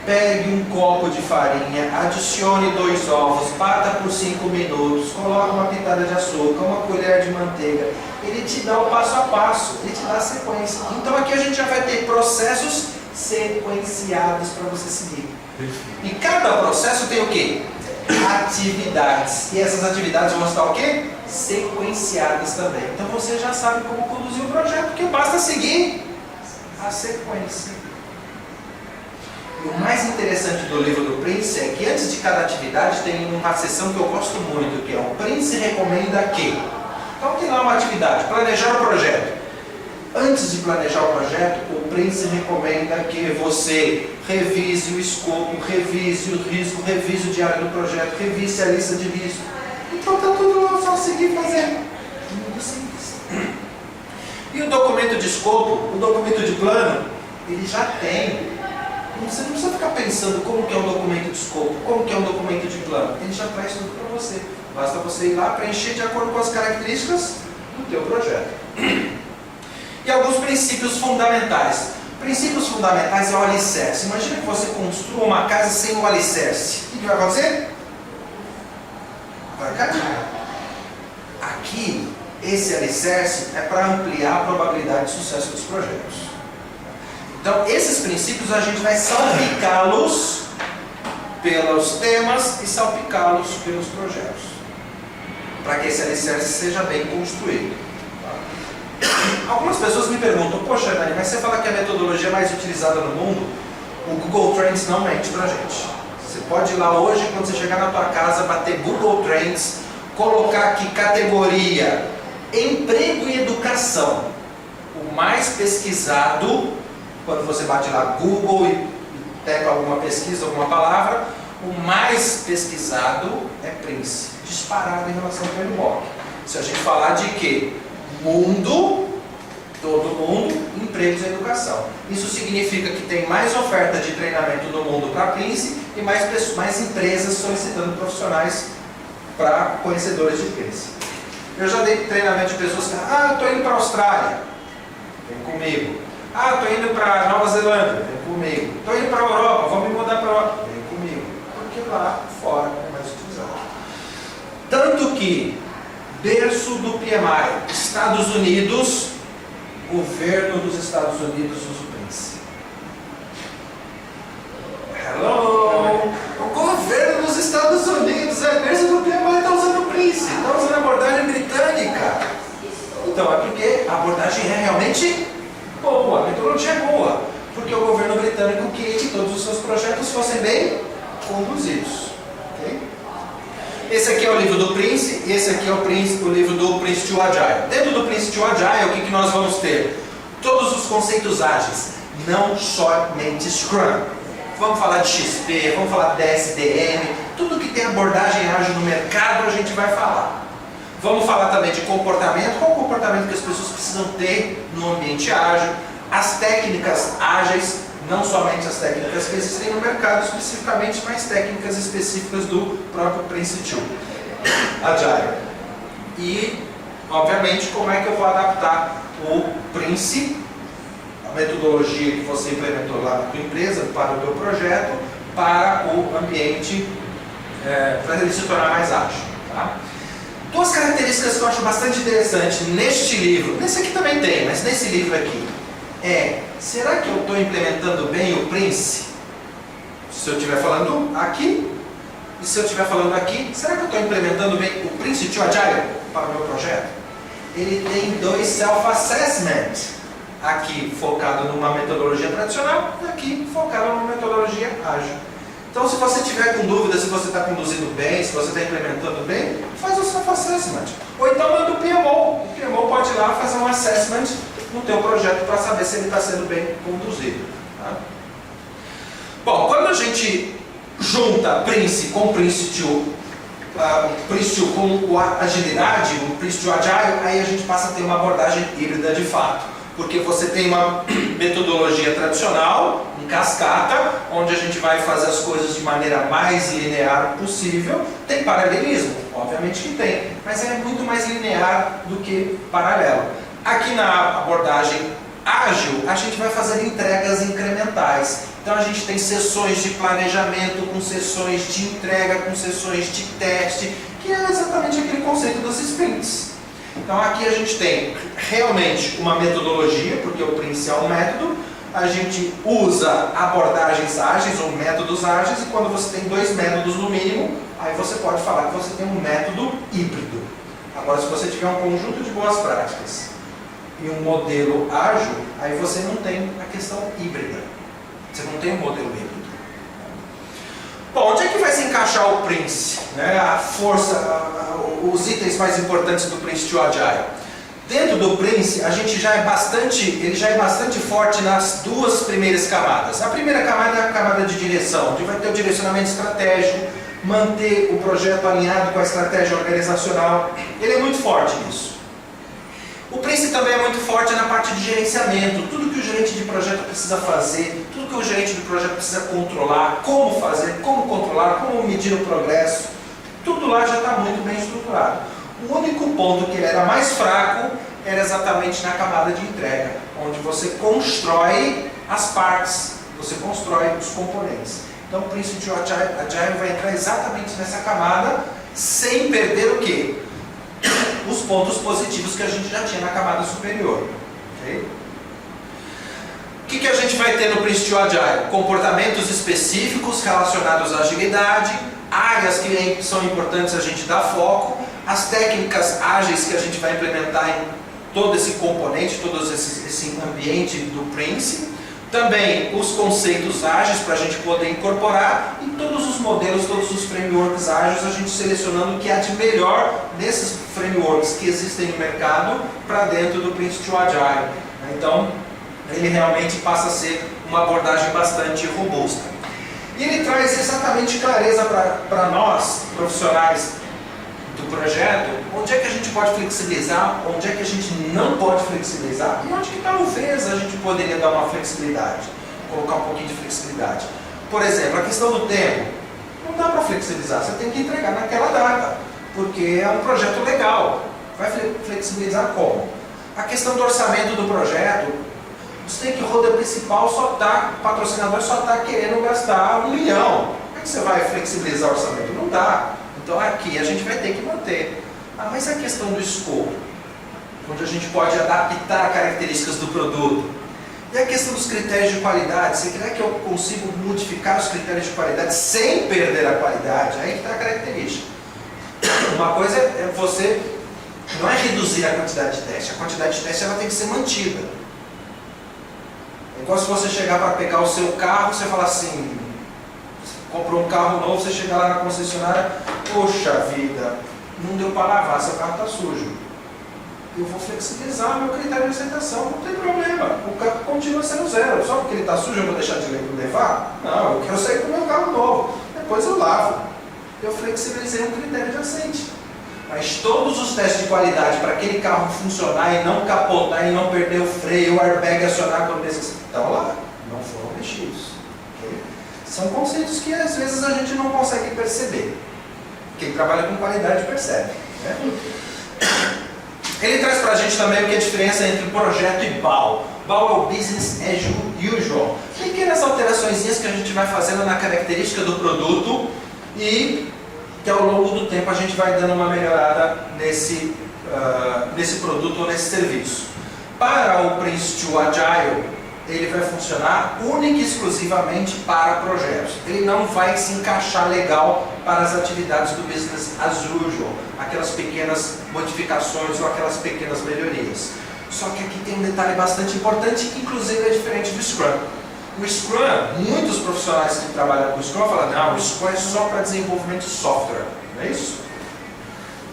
pegue um copo de farinha, adicione 2 ovos, bata por 5 minutos, coloque uma pitada de açúcar, uma colher de manteiga. Ele te dá o passo a passo, ele te dá a sequência. Então aqui a gente já vai ter processos sequenciados para você seguir. E cada processo tem o quê? Atividades. E essas atividades vão estar o quê? Sequenciadas também. Então você já sabe como conduzir o projeto, que basta seguir a sequência. E o mais interessante do livro do Prince é que antes de cada atividade tem uma seção que eu gosto muito, que é o Prince recomenda que. Então tem lá uma atividade, planejar o projeto. Antes de planejar o projeto, o Prince recomenda que você revise o escopo, revise o risco, revise o diário do projeto, revise a lista de risco. Então está tudo lá, só seguir fazendo. Muito simples. E o documento de escopo, o documento de plano, ele já tem Você não precisa ficar pensando como que é um documento de escopo, como que é um documento de plano. Ele já traz tudo para você. Basta você ir lá preencher de acordo com as características do teu projeto. E alguns princípios fundamentais. Princípios fundamentais é o alicerce. Imagina que você construa uma casa sem o alicerce. O que vai acontecer? Vai cair. Aqui, esse alicerce é para ampliar a probabilidade de sucesso dos projetos. Então, esses princípios a gente vai salpicá-los pelos temas e salpicá-los pelos projetos, para que esse alicerce seja bem construído. Algumas pessoas me perguntam, poxa, Hernani, mas você fala que a metodologia mais utilizada no mundo, o Google Trends não mente pra gente. Você pode ir lá hoje, quando você chegar na tua casa, bater Google Trends, colocar aqui categoria emprego e educação. O mais pesquisado, quando você bate lá Google e pega alguma pesquisa, alguma palavra, o mais pesquisado é Prince, disparado em relação ao PMBOK. Se a gente falar de quê? Mundo, todo mundo, empregos e educação. Isso significa que tem mais oferta de treinamento no mundo para Prince e mais empresas solicitando profissionais para conhecedores de Prince. Eu já dei treinamento de pessoas que eu estou indo para a Austrália, vem comigo. Estou indo para Nova Zelândia, vem comigo. Estou indo para a Europa, vou me mudar para a Europa, vem comigo. Porque lá fora é mais utilizado. Tanto que berço do PMI, Estados Unidos, governo dos Estados Unidos usa o Prince. Hello! O governo dos Estados Unidos é berço do PMI, está usando o Prince, está usando a abordagem britânica. Então é porque a abordagem é realmente boa, a metodologia é boa, porque o governo britânico queria que todos os seus projetos fossem bem conduzidos. Okay? Esse aqui é o livro do Prince, esse aqui é o livro do Prince to Agile. Dentro do Prince to Agile, o que nós vamos ter? Todos os conceitos ágeis, não somente Scrum. Vamos falar de XP, vamos falar de SDM, tudo que tem abordagem ágil no mercado a gente vai falar. Vamos falar também de comportamento, qual o comportamento que as pessoas precisam ter no ambiente ágil, as técnicas ágeis, não somente as técnicas que existem no mercado especificamente, mas técnicas específicas do próprio Prince 2 Agile. E, obviamente, como é que eu vou adaptar o Prince, a metodologia que você implementou lá na tua empresa, para o teu projeto, para o ambiente, para ele se tornar mais ágil. Tá? Duas características que eu acho bastante interessante neste livro, nesse aqui também tem, mas nesse livro aqui, será que eu estou implementando bem o Prince? Se eu estiver falando aqui, e se eu estiver falando aqui, será que eu estou implementando bem o Prince to Agile para o meu projeto? Ele tem 2 self-assessment, aqui focado numa metodologia tradicional e aqui focado numa metodologia ágil. Então, se você tiver com dúvida se você está conduzindo bem, se você está implementando bem, faz o self-assessment. Ou então manda o PMO. O PMO pode ir lá fazer um assessment no teu projeto para saber se ele está sendo bem conduzido. Tá? Bom, quando a gente junta Prince com Prince 2 com a agilidade, o Prince 2 Agile, aí a gente passa a ter uma abordagem híbrida de fato. Porque você tem uma metodologia tradicional, em cascata, onde a gente vai fazer as coisas de maneira mais linear possível. Tem paralelismo? Obviamente que tem, mas é muito mais linear do que paralelo. Aqui na abordagem ágil, a gente vai fazer entregas incrementais. Então a gente tem sessões de planejamento, com sessões de entrega, com sessões de teste, que é exatamente aquele conceito dos sprints. Então aqui a gente tem realmente uma metodologia, porque o Prince é um método, a gente usa abordagens ágeis ou métodos ágeis, e quando você tem 2 métodos no mínimo, aí você pode falar que você tem um método híbrido. Agora, se você tiver um conjunto de boas práticas e um modelo ágil, aí você não tem a questão híbrida, você não tem um modelo híbrido. Bom, onde é que vai se encaixar o Prince? Né? A força, os itens mais importantes do Prince to Agile. Dentro do Prince, ele já é bastante forte nas 2 primeiras camadas. A primeira camada é a camada de direção, onde vai ter o direcionamento estratégico, manter o projeto alinhado com a estratégia organizacional. Ele é muito forte nisso. O Prince também é muito forte na parte de gerenciamento. Tudo que o gerente de projeto precisa fazer, tudo tudo que o gerente do projeto precisa controlar, como fazer, como controlar, como medir o progresso, tudo lá já está muito bem estruturado. O único ponto que ele era mais fraco era exatamente na camada de entrega, onde você constrói as partes, você constrói os componentes. Então o Prince2 Agile vai entrar exatamente nessa camada, sem perder o quê? Os pontos positivos que a gente já tinha na camada superior. Okay? O que a gente vai ter no Prince2 Agile? Comportamentos específicos relacionados à agilidade, áreas que são importantes a gente dar foco, as técnicas ágeis que a gente vai implementar em todo esse componente, todo esse ambiente do Prince, também os conceitos ágeis para a gente poder incorporar e todos os modelos, todos os frameworks ágeis, a gente selecionando o que há de melhor nesses frameworks que existem no mercado para dentro do Prince2 Agile. Então, ele realmente passa a ser uma abordagem bastante robusta. E ele traz exatamente clareza para nós, profissionais do projeto, onde é que a gente pode flexibilizar, onde é que a gente não pode flexibilizar e onde que talvez a gente poderia dar uma flexibilidade, colocar um pouquinho de flexibilidade. Por exemplo, a questão do tempo, não dá para flexibilizar, você tem que entregar naquela data, porque é um projeto legal. Vai flexibilizar como? A questão do orçamento do projeto, o stakeholder principal o patrocinador só está querendo gastar 1 milhão. Como é que você vai flexibilizar o orçamento? Não dá. Então aqui a gente vai ter que manter. Mas a questão do escopo, onde a gente pode adaptar características do produto. E a questão dos critérios de qualidade, será que eu consigo modificar os critérios de qualidade sem perder a qualidade? Aí que está a característica. Uma coisa é você, não é reduzir a quantidade de teste, a quantidade de teste ela tem que ser mantida. É igual se você chegar para pegar o seu carro, você fala assim, comprou um carro novo, você chega lá na concessionária, poxa vida, não deu para lavar, seu carro está sujo. Eu vou flexibilizar meu critério de aceitação, não tem problema, o carro continua sendo zero, só porque ele está sujo eu vou deixar de levar? Não, eu quero sair com o meu carro novo, depois eu lavo. Eu flexibilizei um critério de aceite. Mas todos os testes de qualidade para aquele carro funcionar e não capotar e não perder o freio, o airbag acionar quando estão lá, não foram mexidos. Okay? São conceitos que às vezes a gente não consegue perceber. Quem trabalha com qualidade percebe. Né? Ele traz para a gente também o que é a diferença entre projeto e BAU. BAU é o Business as Usual. Pequenas alterações que a gente vai fazendo na característica do produto e que ao longo do tempo a gente vai dando uma melhorada nesse produto ou nesse serviço. Para o Prince2 Agile, ele vai funcionar única e exclusivamente para projetos. Ele não vai se encaixar legal para as atividades do Business as Usual, aquelas pequenas modificações ou aquelas pequenas melhorias. Só que aqui tem um detalhe bastante importante, que inclusive é diferente do Scrum. O Scrum, muitos profissionais que trabalham com o Scrum falam, não, o Scrum é só para desenvolvimento de software, não é isso?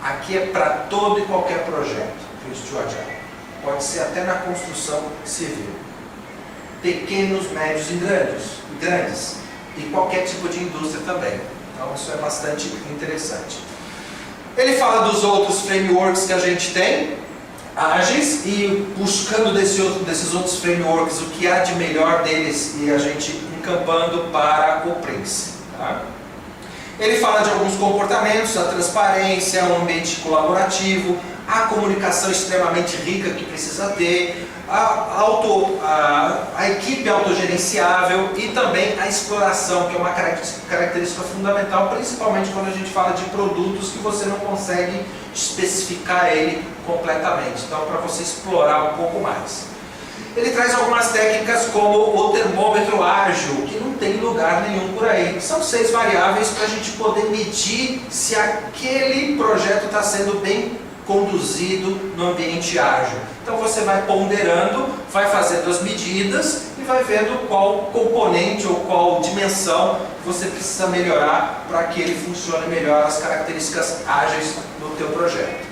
Aqui é para todo e qualquer projeto, Prince2 Agile. Pode ser até na construção civil. Pequenos, médios e grandes. E qualquer tipo de indústria também. Então isso é bastante interessante. Ele fala dos outros frameworks que a gente tem, ágeis, e buscando desses outros frameworks o que há de melhor deles e a gente encampando para o Prince. Tá? Ele fala de alguns comportamentos, a transparência, um ambiente colaborativo, a comunicação extremamente rica que precisa ter, a equipe autogerenciável e também a exploração, que é uma característica fundamental, principalmente quando a gente fala de produtos que você não consegue especificar ele completamente. Então, para você explorar um pouco mais. Ele traz algumas técnicas como o termômetro ágil, que não tem lugar nenhum por aí. São 6 variáveis para a gente poder medir se aquele projeto está sendo bem conduzido no ambiente ágil. Então você vai ponderando, vai fazendo as medidas e vai vendo qual componente ou qual dimensão você precisa melhorar para que ele funcione melhor, as características ágeis do teu projeto.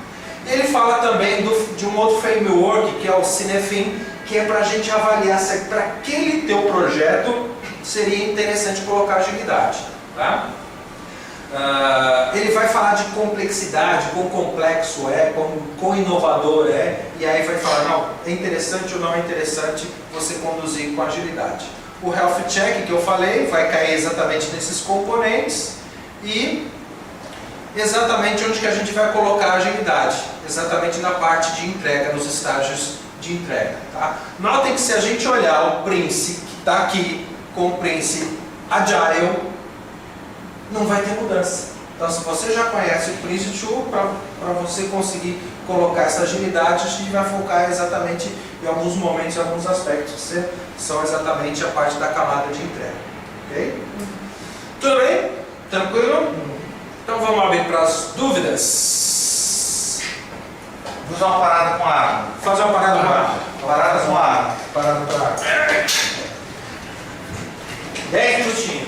Ele fala também de um outro framework que é o Cinefin, que é para a gente avaliar se para aquele teu projeto seria interessante colocar agilidade. Tá? Ele vai falar de complexidade, quão complexo é, quão inovador é, e aí vai falar, não, é interessante ou não é interessante você conduzir com agilidade. O Health Check que eu falei vai cair exatamente nesses componentes e exatamente onde que a gente vai colocar a agilidade, exatamente na parte de entrega, nos estágios de entrega. Tá? Notem que se a gente olhar o Prince que está aqui com o Prince Agile, não vai ter mudança. Então, se você já conhece o Prince 2, para você conseguir colocar essa agilidade, a gente vai focar exatamente em alguns momentos, em alguns aspectos que são exatamente a parte da camada de entrega. Ok? Tudo bem? Tranquilo? Então vamos abrir para as dúvidas. Vou fazer uma parada com a água. Fazer uma parada com a água. Parada com a água. Parada com a água. 10 minutinhos.